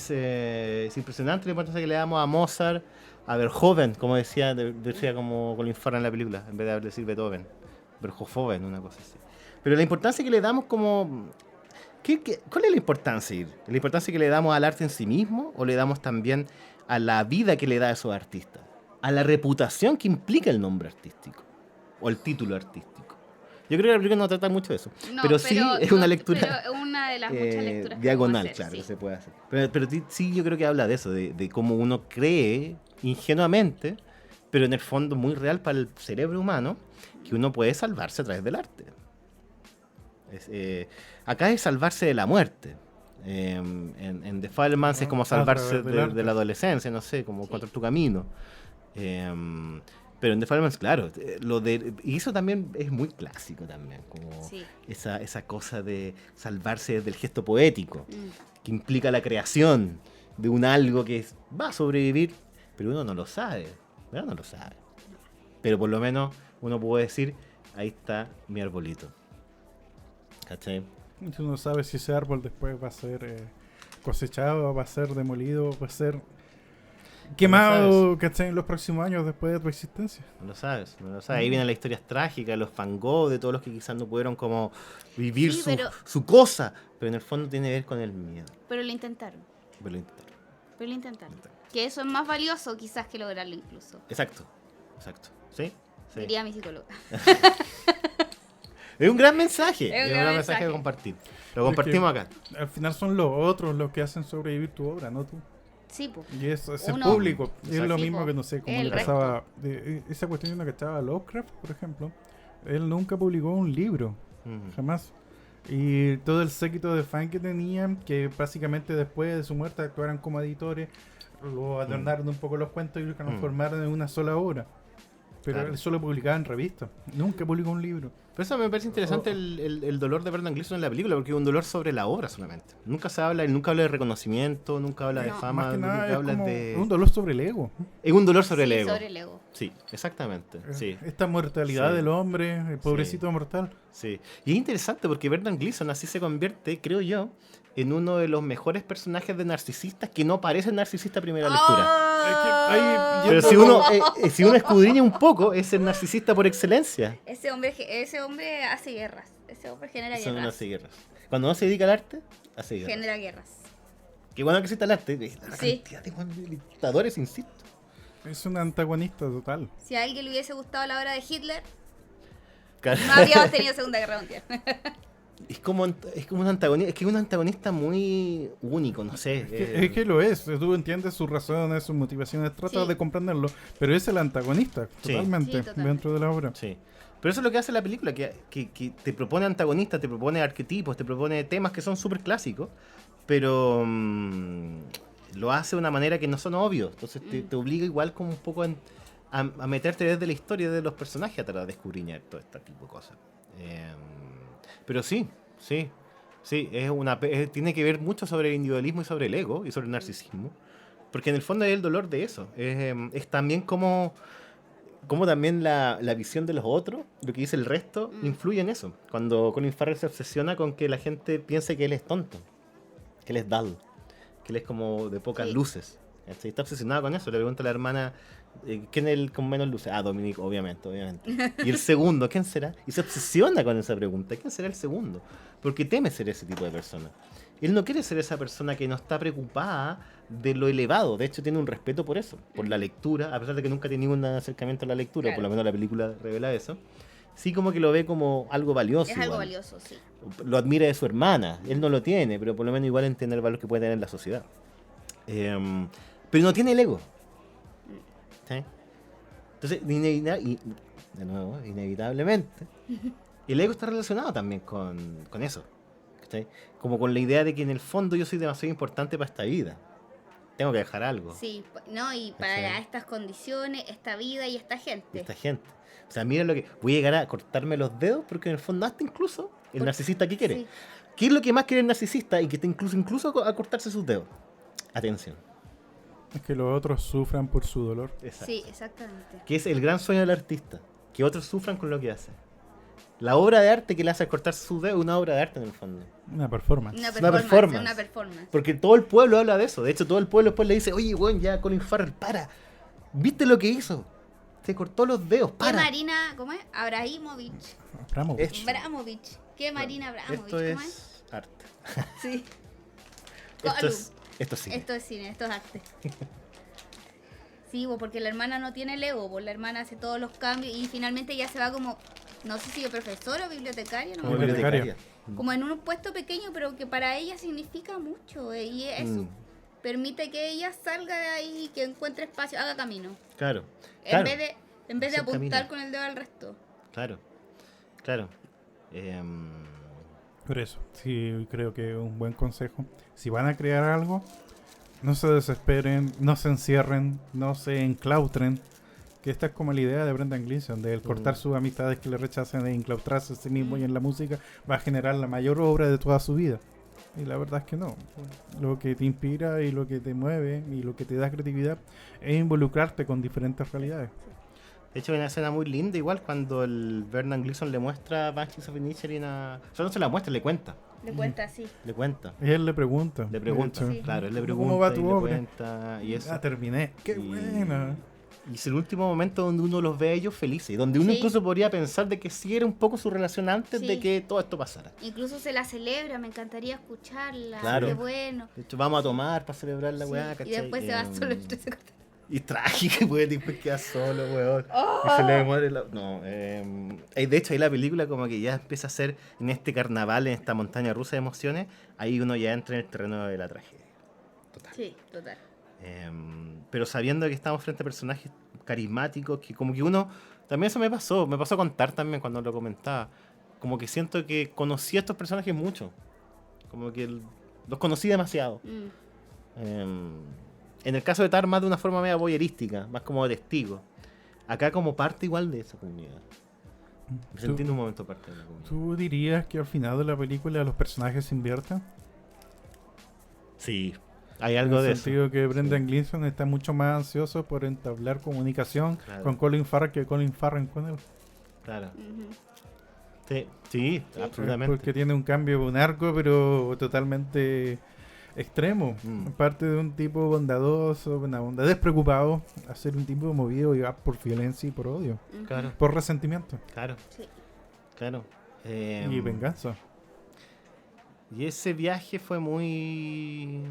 S2: es impresionante la importancia que le damos a Mozart, a Beethoven, como decía como Colin Farrell en la película, en vez de decir Beethoven. Beethoven, una cosa así. Pero la importancia que le damos como... ¿Cuál es la importancia, Ir? ¿La importancia que le damos al arte en sí mismo o le damos también a la vida que le da a esos artistas? A la reputación que implica el nombre artístico o el título artístico. Yo creo que la película no trata mucho de eso.
S3: No,
S2: pero sí es una lectura
S3: Pero es una de las muchas lecturas que
S2: diagonal,
S3: podemos hacer,
S2: claro,
S3: sí.
S2: que se puede hacer. Pero sí yo creo que habla de eso, de cómo uno cree ingenuamente, pero en el fondo muy real para el cerebro humano, que uno puede salvarse a través del arte. Acá es salvarse de la muerte. En The Fallmans es como
S4: a
S2: salvarse
S4: través del arte.
S2: de la adolescencia, no sé, como encontrar tu camino. Pero en The Fallmans, claro, y eso también es muy clásico también, como
S3: Sí.
S2: esa cosa de salvarse del gesto poético,
S3: Mm.
S2: que implica la creación de un algo que va a sobrevivir, pero uno no lo sabe, ¿verdad? No lo sabe. Pero por lo menos uno puede decir, ahí está mi arbolito. ¿Cachai?
S4: Tú no sabes si ese árbol después va a ser cosechado, va a ser demolido, va a ser quemado, ¿cachai? En los próximos años después de tu existencia.
S2: No lo sabes, no lo sabes. Ahí vienen las historias trágicas, los Van Gogh, de todos los que quizás no pudieron como vivir
S3: Sí, pero-
S2: su cosa, pero en el fondo tiene que ver con el miedo.
S3: Pero lo intentaron.
S2: Pero lo intentaron.
S3: Pero lo intentaron. Que eso es más valioso quizás que lograrlo incluso.
S2: Exacto. ¿Sí? Sí.
S3: Diría mi psicóloga.
S2: Es un gran mensaje.
S3: Es un
S2: Es un
S3: gran
S2: gran mensaje
S3: mensaje.
S2: de compartir. Lo compartimos acá.
S4: Al final son los otros los que hacen sobrevivir tu obra, no tú.
S3: Sí, pues.
S4: Y eso es el
S3: Uno-
S4: público. Y es lo
S3: Sí,
S4: mismo
S3: po.
S4: que no sé, como
S3: El
S4: le pasaba. Esa cuestión de que estaba Lovecraft, por ejemplo. Él nunca publicó un libro,
S2: Ujú.
S4: jamás. Y todo el séquito de fan que tenían, que básicamente después de su muerte actuaron como editores, lo adornaron un poco los cuentos y lo transformaron en una sola obra. Pero
S2: Claro.
S4: él solo publicaba en revistas, nunca publicó un libro.
S2: Por eso me parece interesante el dolor de Brendan Gleeson en la película, porque es un dolor sobre la obra solamente. Él nunca habla de reconocimiento, nunca habla de
S3: No.
S2: fama,
S4: Más que
S2: lo
S4: nada
S2: que
S4: es
S2: habla
S4: como
S2: de...
S4: un dolor sobre el ego.
S2: Es un dolor sobre el
S3: Sí,
S2: ego.
S3: sobre el ego.
S2: Sí, exactamente. Sí.
S4: Esta mortalidad
S2: Sí.
S4: del hombre, el pobrecito mortal.
S2: Sí, y es interesante porque Brendan Gleeson así se convierte, creo yo, en uno de los mejores personajes de narcisistas que no parece narcisista a primera lectura.
S4: Es que ahí-
S2: Pero
S4: yendo-
S2: si uno escudriña un poco, es el narcisista por excelencia.
S3: Ese hombre hace guerras. Ese hombre genera
S2: Eso no
S3: guerras.
S2: hace guerras. Cuando no se dedica al arte, hace guerras.
S3: Genera guerras.
S2: Qué bueno que exista el arte. La
S3: Sí.
S2: cantidad de dictadores, insisto.
S4: Es un antagonista total.
S3: Si a alguien le hubiese gustado la obra de Hitler,
S2: Claro.
S3: no habríamos tenido Segunda Guerra Mundial.
S2: Es como un antagonista, es que es un antagonista muy único, no sé.
S4: Es que lo es. Tú entiendes sus razones, sus motivaciones, tratas
S3: Sí.
S4: de comprenderlo. Pero es el antagonista,
S2: Sí.
S4: totalmente,
S3: Sí, totalmente.
S4: dentro de la obra.
S2: Sí. Pero eso es lo que hace la película, que te propone antagonistas, te propone arquetipos, te propone temas que son súper clásicos, pero lo hace de una manera que no son obvios. Entonces te obliga igual como un poco a meterte desde la historia de los personajes a tratar de escudriñar todo este tipo de cosas. Pero sí, tiene que ver mucho sobre el individualismo y sobre el ego y sobre el narcisismo, porque en el fondo es el dolor de eso. Es también como también la visión de los otros, lo que dice el resto, influye en eso. Cuando Colin Farrell se obsesiona con que la gente piense que él es tonto, que él es dull, que él es como de pocas
S3: Sí.
S2: luces. ¿Cachai? Está obsesionado con eso. Le pregunta a la hermana, ¿quién es el con menos luces? Ah, Dominic, obviamente. Y el segundo, ¿quién será? Y se obsesiona con esa pregunta. ¿Quién será el segundo? Porque teme ser ese tipo de persona. Él no quiere ser esa persona que no está preocupada de lo elevado. De hecho, tiene un respeto por eso, por la lectura, a pesar de que nunca ha tenido un acercamiento a la lectura,
S3: Claro.
S2: por lo menos la película revela eso. Sí, como que lo ve como algo valioso.
S3: Es algo
S2: igual.
S3: valioso, sí.
S2: Lo admira de su hermana. Él no lo tiene, pero por lo menos igual entiende el valor que puede tener en la sociedad. Pero no tiene el ego. ¿Sí? Entonces, de nuevo, inevitablemente, el ego está relacionado también con eso. ¿Sí? Como con la idea de que en el fondo yo soy demasiado importante para esta vida. Tengo que dejar algo.
S3: Sí, no, y para
S2: ¿Cachai?
S3: estas condiciones, esta vida y esta
S2: Y
S3: gente.
S2: esta gente. O sea, mira lo que... Voy a llegar a cortarme los dedos porque en el fondo hasta incluso el narcisista que quiere.
S3: Sí.
S2: ¿Qué es lo que más quiere el narcisista y que está incluso a cortarse sus dedos? Atención.
S4: Es que los otros sufran por su dolor.
S2: Exacto.
S3: Sí, exactamente.
S2: Que es el gran sueño del artista. Que otros sufran con lo que hace. La obra de arte que le hace cortarse sus dedos es una obra de arte en el fondo.
S4: Una performance.
S2: Una performance.
S3: Una performance.
S2: Porque todo el pueblo habla de eso. De hecho, todo el pueblo después le dice, oye, weón, ya Colin Farrell, para. ¿Viste lo que hizo? Se cortó los dedos,
S3: ¿Qué
S2: para.
S3: Marina, cómo es? Abramovich.
S4: Abramovich.
S3: Abramovich. ¿Qué Marina Abramovich?
S2: Esto
S3: ¿Cómo
S2: es arte.
S3: Sí.
S2: Esto es cine.
S3: Esto es cine, esto es arte. Sí, porque la hermana no tiene el ego, la hermana hace todos los cambios y finalmente ya se va como, no sé si de profesora o bibliotecaria, no me
S2: Como
S3: acuerdo.
S4: bibliotecaria.
S3: Como en un puesto pequeño, pero que para ella significa mucho. Y eso permite que ella salga de ahí, que encuentre espacio, haga camino.
S2: Claro.
S3: En vez de
S2: Hacer
S3: apuntar
S2: camino.
S3: con el dedo al resto.
S2: Claro. Claro.
S4: Por eso, sí, creo que un buen consejo. Si van a crear algo, no se desesperen, no se encierren, no se enclaustren. Que esta es como la idea de Brendan Gleeson, de el cortar sus amistades que le rechacen, de enclaustrarse a sí mismo y en la música va a generar la mayor obra de toda su vida. Y la verdad es que no. Lo que te inspira y lo que te mueve y lo que te da creatividad es involucrarte con diferentes realidades.
S2: De hecho, hay una escena muy linda, igual cuando el Brendan Gleeson le muestra a Banshees of Inisherin a... O sea, no se la muestra, le cuenta.
S3: Le cuenta así.
S2: Le cuenta.
S4: Y él le pregunta.
S2: Le pregunta,
S4: de hecho,
S2: claro, él le
S4: ¿Cómo
S2: pregunta
S4: va tu
S2: y le
S4: obra?
S2: cuenta y eso.
S4: Ah, terminé. ¡Qué
S2: Y-
S4: buena!
S2: Y es el último momento donde uno los ve a ellos felices, y donde uno
S3: Sí.
S2: incluso podría pensar de que sí era un poco su relación antes
S3: Sí.
S2: de que todo esto pasara.
S3: Incluso se la celebra, me encantaría escucharla.
S2: Claro.
S3: Qué bueno.
S2: De hecho, vamos a tomar para celebrar la
S3: Sí,
S2: weá,
S3: y
S2: ¿cachai?
S3: después se va solo el
S2: Y trágico, pues después queda solo, weón. Y se le muere la... No, de hecho ahí la película como que ya empieza a ser en este carnaval, en esta montaña rusa de emociones, ahí uno ya entra en el terreno de la tragedia. Total.
S3: Sí, total.
S2: Pero sabiendo que estamos frente a personajes carismáticos, que como que uno... También eso me pasó a contar también cuando lo comentaba. Como que siento que conocí a estos personajes mucho. Como que los conocí demasiado. En el caso de Tar, más de una forma media voyeurística, más como testigo. Acá como parte igual de esa comunidad. Me sentí en un momento parte de la comunidad.
S4: ¿Tú dirías que al final de la película los personajes se invierten?
S2: Sí, hay
S4: En
S2: algo
S4: el
S2: de eso.
S4: sentido que Brendan
S2: Sí.
S4: Gleeson está mucho más ansioso por entablar comunicación
S2: Claro.
S4: con Colin Farrell que Colin Farrell con él.
S2: Claro.
S3: Ujú.
S2: Sí, absolutamente.
S4: Porque tiene un cambio, un arco, pero totalmente extremo. Parte de un tipo bondadoso, buena onda, despreocupado, a ser un tipo movido ya por violencia y por odio,
S3: Ujú.
S2: Claro,
S4: por resentimiento
S2: claro,
S3: Sí.
S2: claro.
S4: y venganza.
S2: Y ese viaje fue muy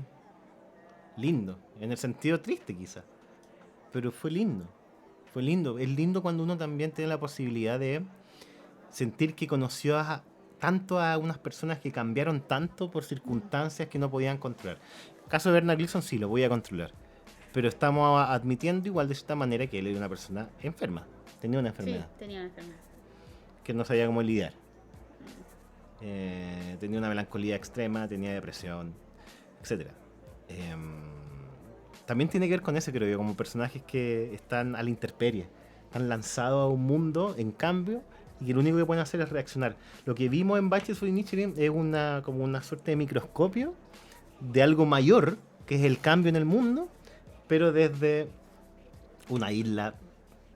S2: lindo, en el sentido triste quizás, pero fue lindo. Fue lindo. Es lindo cuando uno también tiene la posibilidad de sentir que conoció tanto a unas personas que cambiaron tanto por circunstancias que no podían controlar. El caso de Bernard Gleeson sí lo podía controlar, pero estamos admitiendo igual de cierta manera que él era una persona enferma, tenía una
S3: Sí,
S2: enfermedad
S3: tenía una enfermedad.
S2: que no sabía cómo lidiar. Tenía una melancolía extrema, tenía depresión, etcétera. También tiene que ver con eso, creo yo, como personajes que están a la intemperie, están lanzados a un mundo en cambio y que lo único que pueden hacer es reaccionar. Lo que vimos en Banshees of Inisherin es como una suerte de microscopio de algo mayor, que es el cambio en el mundo, pero desde una isla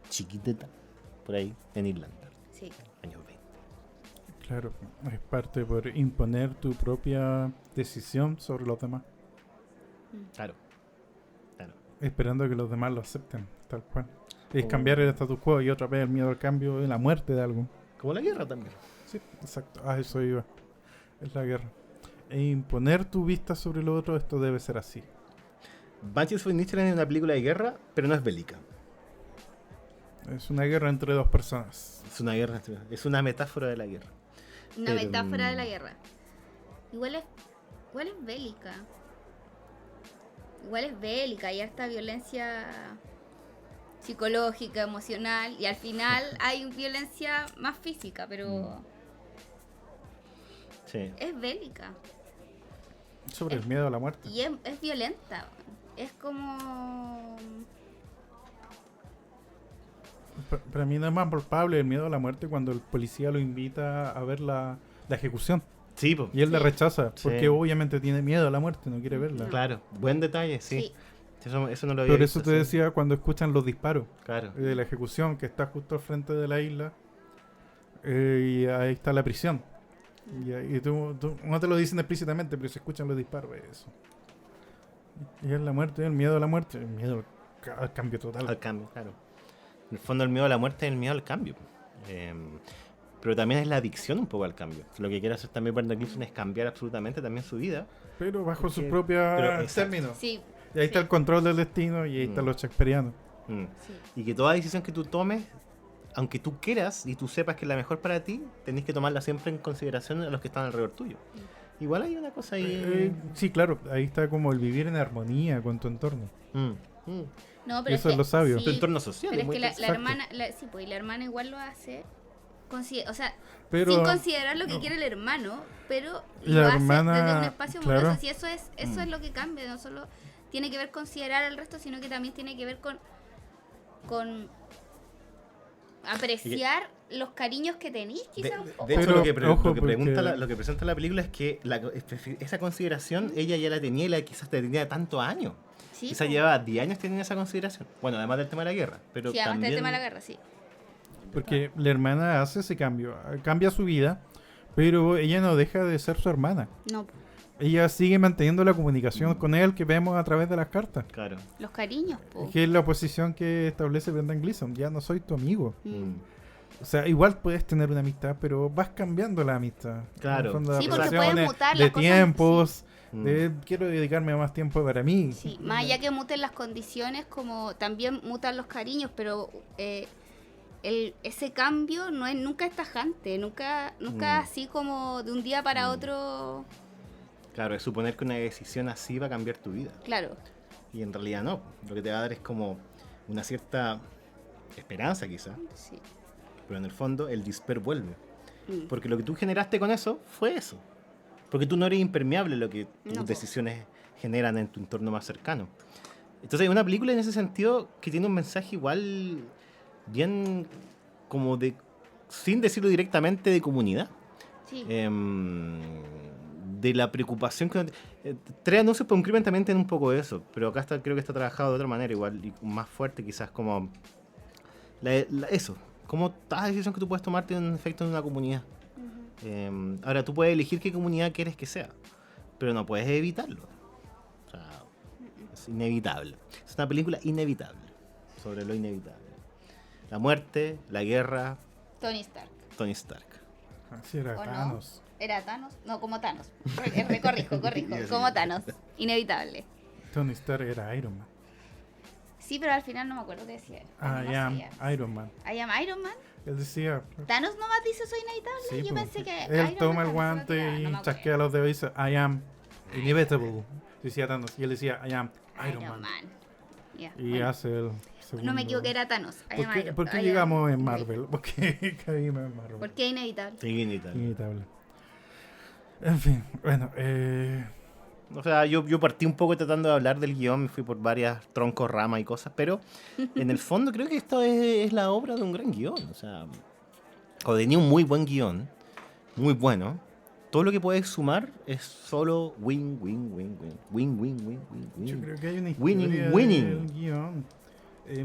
S2: chiquitita, por ahí, en Irlanda,
S3: Sí.
S2: años 20.
S4: Claro, es parte por imponer tu propia decisión sobre los demás,
S2: Claro, claro.
S4: esperando que los demás lo acepten, tal cual. Es
S2: Oh.
S4: cambiar el status quo y otra vez el miedo al cambio y la muerte de algo.
S2: Como la guerra también.
S4: Sí, exacto. A eso iba. Es la guerra. e imponer tu vista sobre lo otro, esto debe ser así.
S2: Banshees of Inisherin es una película de guerra, pero no es bélica.
S4: Es una guerra entre dos personas.
S2: Es una guerra, es una metáfora de la guerra.
S3: Una
S2: Pero,
S3: metáfora de la guerra. Igual es bélica. Igual es bélica, hay harta violencia psicológica, emocional, y al final hay violencia más física, pero
S2: Sí.
S3: es bélica.
S4: Sobre el miedo a la muerte.
S3: Y es violenta. Es como...
S4: Para mí no es más palpable el miedo a la muerte cuando el policía lo invita a ver la ejecución.
S2: Sí, pues.
S4: Y él la
S3: Sí.
S4: rechaza, porque
S2: Sí.
S4: obviamente tiene miedo a la muerte, no quiere verla.
S2: Claro, buen detalle, sí.
S3: Sí.
S2: Eso no lo había
S4: Por eso
S2: visto,
S4: te
S2: sí.
S4: decía cuando escuchan los disparos
S2: Claro.
S4: de la ejecución que está justo al frente de la isla, y ahí está la prisión. Y tú no te lo dicen explícitamente, pero se escuchan los disparos, eso. Y es la muerte, el miedo a la muerte, el miedo al cambio total.
S2: Al cambio, claro. En el fondo el miedo a la muerte es el miedo al cambio. Pero también es la adicción un poco al cambio. Lo que quiere hacer también Brendan Gleeson es cambiar absolutamente también su vida.
S4: Pero bajo sus
S2: Pero,
S4: propios
S2: exacto.
S4: términos.
S3: Sí.
S4: Y ahí está
S3: sí,
S4: el control del destino y ahí están los shakespearianos.
S2: Mm.
S3: sí.
S2: Y que toda decisión que tú tomes, aunque tú quieras y tú sepas que es la mejor para ti, tenés que tomarla siempre en consideración a los que están alrededor tuyo. Igual hay una cosa ahí...
S4: Sí, claro, ahí está como el vivir en armonía con tu entorno.
S3: No,
S4: Y
S3: pero
S4: eso es lo sabio.
S2: Tu entorno social.
S3: Pero es
S2: muy
S3: que la
S2: interesante.
S3: hermana, sí, pues y la hermana igual lo hace, o sea,
S4: Pero
S3: sin considerar lo que
S4: no.
S3: quiere el hermano, pero
S4: La
S3: lo hace
S4: hermana,
S3: desde un espacio
S4: claro.
S3: amoroso. Y eso es lo que cambia, no solo tiene que ver considerar al resto, sino que también tiene que ver con apreciar los cariños que tenéis, quizás un poco.
S2: De hecho,
S4: Pero,
S2: lo que,
S4: ojo,
S2: lo que pregunta
S4: porque-
S2: lo que presenta la película es que esa consideración ella ya la tenía y quizás te tenía tantos años.
S3: Sí,
S2: Quizás
S3: po.
S2: llevaba 10 años teniendo esa consideración. Bueno, además del tema de la guerra. Pero
S3: Sí, además
S2: también...
S3: del tema de la guerra, sí.
S4: porque la hermana hace ese cambio, cambia su vida, pero ella no deja de ser su hermana.
S3: No,
S4: Ella sigue manteniendo la comunicación con él que vemos a través de las cartas.
S2: Claro.
S3: los cariños, po.
S4: Que es la posición que establece Brendan Gleeson. Ya no soy tu amigo.
S2: Mm.
S4: O sea, igual puedes tener una amistad, pero vas cambiando la amistad.
S2: Claro.
S4: En el fondo,
S3: Sí,
S4: las
S3: porque
S4: relaciones
S3: pueden mutar
S4: de
S3: las cosas,
S4: tiempos,
S2: Mm.
S4: de quiero dedicarme a más tiempo para mí.
S3: Sí, más allá que muten las condiciones, como también mutan los cariños, pero ese cambio nunca es tajante, nunca así como de un día para otro,
S2: Claro, es suponer que una decisión así va a cambiar tu vida.
S3: claro.
S2: Y en realidad no. Lo que te va a dar es como una cierta esperanza quizás.
S3: Sí.
S2: Pero en el fondo el despair vuelve.
S3: Mm.
S2: Porque lo que tú generaste con eso fue eso. Porque tú no eres impermeable a lo que tus
S3: No, po.
S2: decisiones generan en tu entorno más cercano. Entonces hay una película en ese sentido que tiene un mensaje igual bien como de, sin decirlo directamente, de comunidad.
S3: Sí.
S2: De la preocupación que... 3 anuncios por un crimen también tiene un poco de eso, pero acá creo que está trabajado de otra manera igual, y más fuerte quizás, como... eso, como cada decisión que tú puedes tomar tiene un efecto en una comunidad. Ahora, tú puedes elegir qué comunidad quieres que sea, pero no puedes evitarlo. O sea, es inevitable. Es una película inevitable, sobre lo inevitable. La muerte, la guerra,
S3: Tony Stark.
S2: Tony Stark.
S4: Así era
S3: ¿O no?
S4: Thanos.
S3: ¿Era Thanos? No, como Thanos. Corrijo.
S2: Sí.
S3: Como Thanos. Inevitable.
S4: Tony Stark era Iron Man.
S3: Sí, pero al final no me acuerdo qué decía.
S4: I am Iron Man.
S3: I am Iron Man.
S4: Él decía...
S3: Thanos nomás dice soy inevitable.
S4: sí,
S3: Yo
S4: pues,
S3: pensé que
S4: él
S3: Iron
S4: toma
S3: Man
S4: el
S3: también se lo
S4: guante
S3: tiraba, no me
S4: y
S3: acuerdo.
S4: chasquea los dedos y dice I am inevitable. Decía Thanos. Y él decía I am Iron Man.
S3: Ya,
S4: Y
S3: bueno.
S4: hace el
S3: No
S4: segundo.
S3: me equivoqué, era Thanos.
S4: ¿Por qué llegamos en Marvel? ¿Por qué caímos en Marvel?
S3: Porque es inevitable.
S2: Sí, inevitable.
S4: Inevitable. En fin, bueno,
S2: O sea, yo partí un poco tratando de hablar del guión, me fui por varias troncos, ramas y cosas, pero en el fondo creo que esto es la obra de un gran guión. O sea, cuando tenía un muy buen guión, muy bueno, todo lo que puedes sumar es solo win, win, win, win, win, win, win, win, win.
S4: yo creo que hay una
S2: Winning,
S4: historia
S2: winning.
S4: del guión.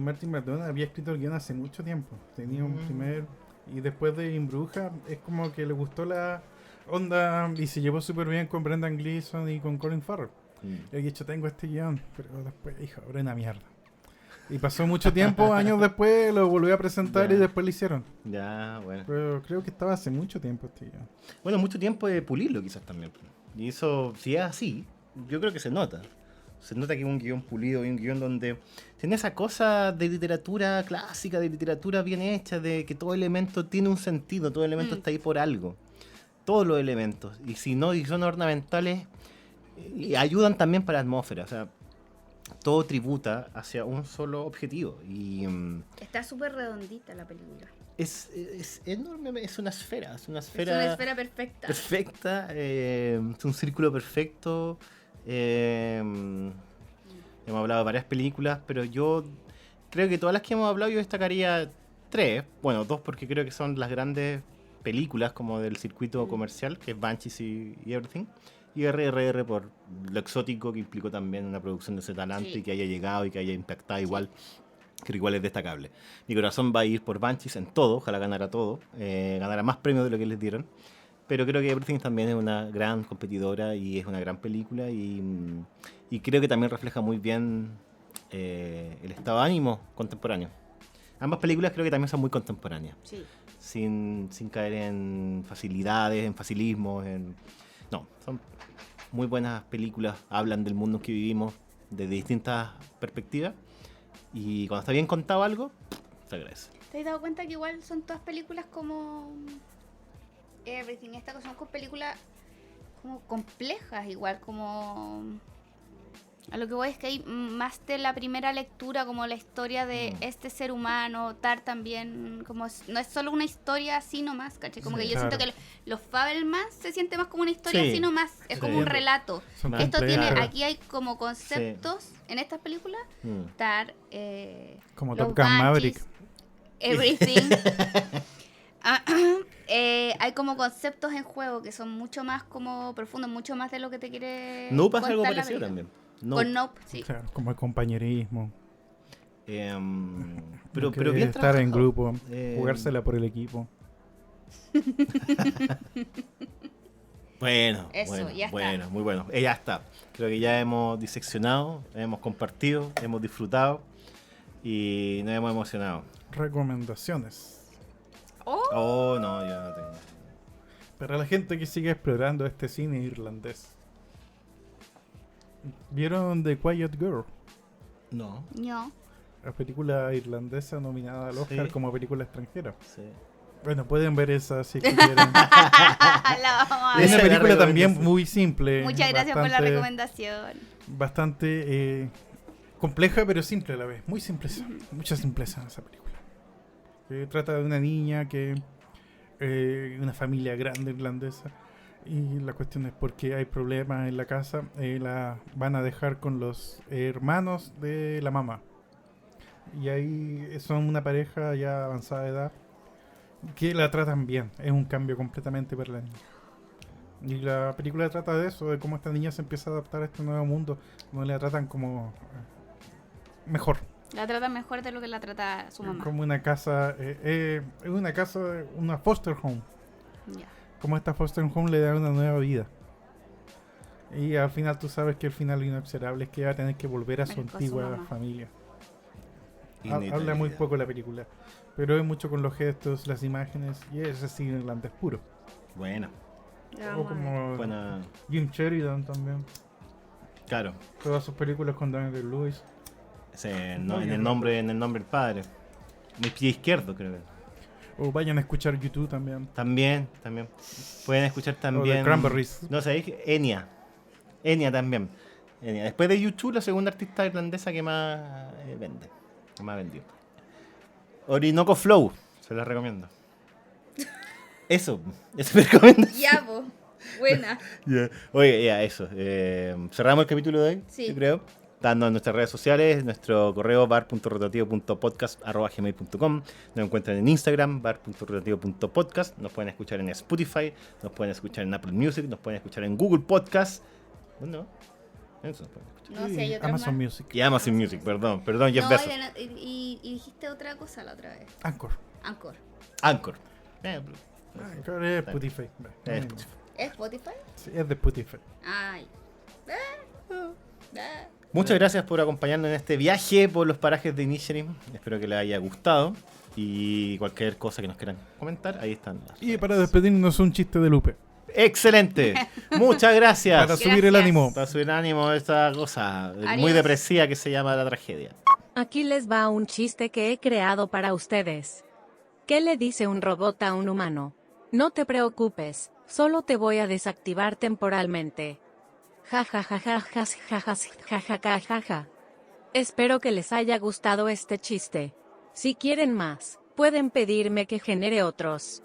S4: Martin McDonagh había escrito el guión hace mucho tiempo. Tenía un primer... Y después de Inbruja, es como que le gustó la onda y se llevó súper bien con Brendan Gleeson y con Colin Farrell.
S2: Mm.
S4: Y he dicho, tengo este guión, pero después dijo, ahora una mierda. Y pasó mucho tiempo, años después, lo volvió a presentar
S2: Ya.
S4: y después lo hicieron.
S2: Ya, bueno.
S4: Pero creo que estaba hace mucho tiempo este guión.
S2: Bueno, mucho tiempo de pulirlo quizás también. Y eso, si es así, yo creo que se nota. Se nota que es un guión pulido y un guión donde tiene esa cosa de literatura clásica, de literatura bien hecha, de que todo elemento tiene un sentido, todo elemento está ahí por algo. Todos los elementos. Y si no, y son ornamentales, y ayudan también para la atmósfera. O sea, todo tributa hacia un solo objetivo. Y
S3: Está súper redondita la película.
S2: es enorme, es una esfera. Es una
S3: Es una esfera perfecta.
S2: perfecta, es un círculo perfecto. Hemos hablado de varias películas, pero yo creo que todas las que hemos hablado yo destacaría 3. Bueno, 2 porque creo que son las grandes películas como del circuito comercial, que es Banshees y Everything. Y RRR por lo exótico que implicó también una producción de ese talante
S3: Sí.
S2: y que haya llegado y que haya impactado igual. Creo que igual es destacable. Mi corazón va a ir por Banshees en todo, ojalá ganara todo, ganara más premios de lo que les dieron. Pero creo que Everything también es una gran competidora y es una gran película y creo que también refleja muy bien el estado de ánimo contemporáneo. Ambas películas creo que también son muy contemporáneas,
S3: Sí.
S2: sin caer en facilidades, en facilismos. No, son muy buenas películas, hablan del mundo en que vivimos desde distintas perspectivas y cuando está bien contado algo, se agradece.
S3: ¿Te has dado cuenta que igual son todas películas como Everything? Esta cosa son películas como complejas, igual como... A lo que voy es que hay más de la primera lectura, como la historia de este ser humano, Tar también, como no es solo una historia así nomás, ¿cachai? Como
S4: Sí,
S3: que yo
S4: claro.
S3: siento que los Fabelmans se siente más como una historia
S2: Sí,
S3: así nomás, es
S2: sí.
S3: como un relato.
S4: Son
S3: Esto
S4: complejas.
S3: tiene, aquí hay como conceptos en estas películas, Tar,
S4: Como
S3: los
S4: Top Gun Maverick.
S3: Everything. Hay como conceptos en juego que son mucho más como profundos, mucho más de lo que te quiere
S2: No pasa algo
S3: contar la
S2: parecido
S3: película.
S2: también.
S3: Con Nope, sí.
S4: Claro, como el compañerismo.
S2: Pero
S4: que
S2: bien
S4: estar en
S2: trabajado.
S4: grupo, jugársela por el equipo.
S2: Bueno,
S3: Eso,
S2: bueno,
S3: ya está.
S2: bueno, muy bueno. Ya está. Creo que ya hemos diseccionado, hemos compartido, hemos disfrutado y nos hemos emocionado.
S4: Recomendaciones.
S2: Oh, no, yo no tengo.
S4: Para la gente que sigue explorando este cine irlandés. ¿Vieron The Quiet Girl?
S2: No.
S3: No.
S4: La película irlandesa nominada al Oscar
S2: Sí.
S4: como película extranjera.
S2: Sí.
S4: Bueno, pueden ver esa si que quieren.
S3: La vamos a
S4: Es
S2: Esa
S3: ver.
S4: una
S2: es la
S4: película también
S2: recomendación.
S4: muy simple.
S3: Muchas gracias por la
S4: bastante-
S3: recomendación.
S4: Bastante compleja, pero simple a la vez. Muy simpleza. Mucha simpleza en esa película. Trata de una niña que... una familia grande irlandesa. Y la cuestión es porque hay problemas en la casa. La van a dejar con los hermanos de la mamá. Y ahí son una pareja ya avanzada de edad que la tratan bien. Es un cambio completamente para la niña. Y la película trata de eso, de cómo esta niña se empieza a adaptar a este nuevo mundo, donde la tratan como mejor.
S3: La trata mejor de lo que la trata su mamá.
S4: Como una casa, es una casa, una foster home.
S3: Ya.
S4: Como esta foster home le da una nueva vida. Y al final tú sabes que el final inexorable es que va a tener que volver a su
S3: Con su
S4: antigua
S3: mamá.
S4: familia.
S2: Inevitabilidad.
S4: Habla muy poco la película, pero es mucho con los gestos, las imágenes, y es así irlandés puro.
S2: Buena.
S3: La
S4: O
S3: vamos a ver.
S4: como
S2: Buena.
S4: Jim Sheridan también.
S2: Claro.
S4: Todas sus películas con Daniel Lewis.
S2: Sí, no, en el nombre del padre. Mi pie izquierdo, creo que.
S4: O vayan a escuchar YouTube también.
S2: También. Pueden escuchar también.
S4: O The Cranberries.
S2: No sabéis, Enya. Enya también. Enya. Después de YouTube, la segunda artista irlandesa que más vende. Que más vendió. Orinoco Flow. Se la recomiendo. Eso me recomiendo.
S3: Ya, po. Buena.
S2: Ya. Oye, ya, eso. Cerramos el capítulo de hoy,
S3: Sí.
S2: yo creo. Dando en nuestras redes sociales, nuestro correo bar.rotativo.podcast@gmail.com. Nos encuentran en Instagram, bar.rotativo.podcast. Nos pueden escuchar en Spotify, nos pueden escuchar en Apple Music, nos pueden escuchar en Google Podcast. ¿Dónde no? Eso nos pueden escuchar.
S3: No, si hay otras
S4: Amazon
S3: más.
S4: Music.
S2: Y Amazon Music, perdón, Jeff
S3: No,
S2: Bezos.
S3: y dijiste otra cosa la otra vez.
S4: Anchor.
S3: Anchor.
S2: Anchor.
S4: Anchor es Spotify.
S2: Spotify.
S3: ¿Es Spotify?
S4: Sí, es de Spotify.
S3: Ay.
S2: Muchas gracias por acompañarnos en este viaje por los parajes de Inisherin. Espero que les haya gustado. Y cualquier cosa que nos quieran comentar, ahí están. las
S4: Y
S2: redes.
S4: para despedirnos, un chiste de Lupe.
S2: Excelente. Muchas gracias.
S4: Para subir el
S3: Gracias.
S4: ánimo.
S2: Para subir ánimo esta cosa muy
S3: Adiós.
S2: depresiva que se llama la tragedia.
S1: Aquí les va un chiste que he creado para ustedes. ¿Qué le dice un robot a un humano? No te preocupes, solo te voy a desactivar temporalmente. Ja ja ja ja ja ja ja ja ja ja ja ja. Espero que les haya gustado este chiste. Si quieren más, pueden pedirme que genere otros.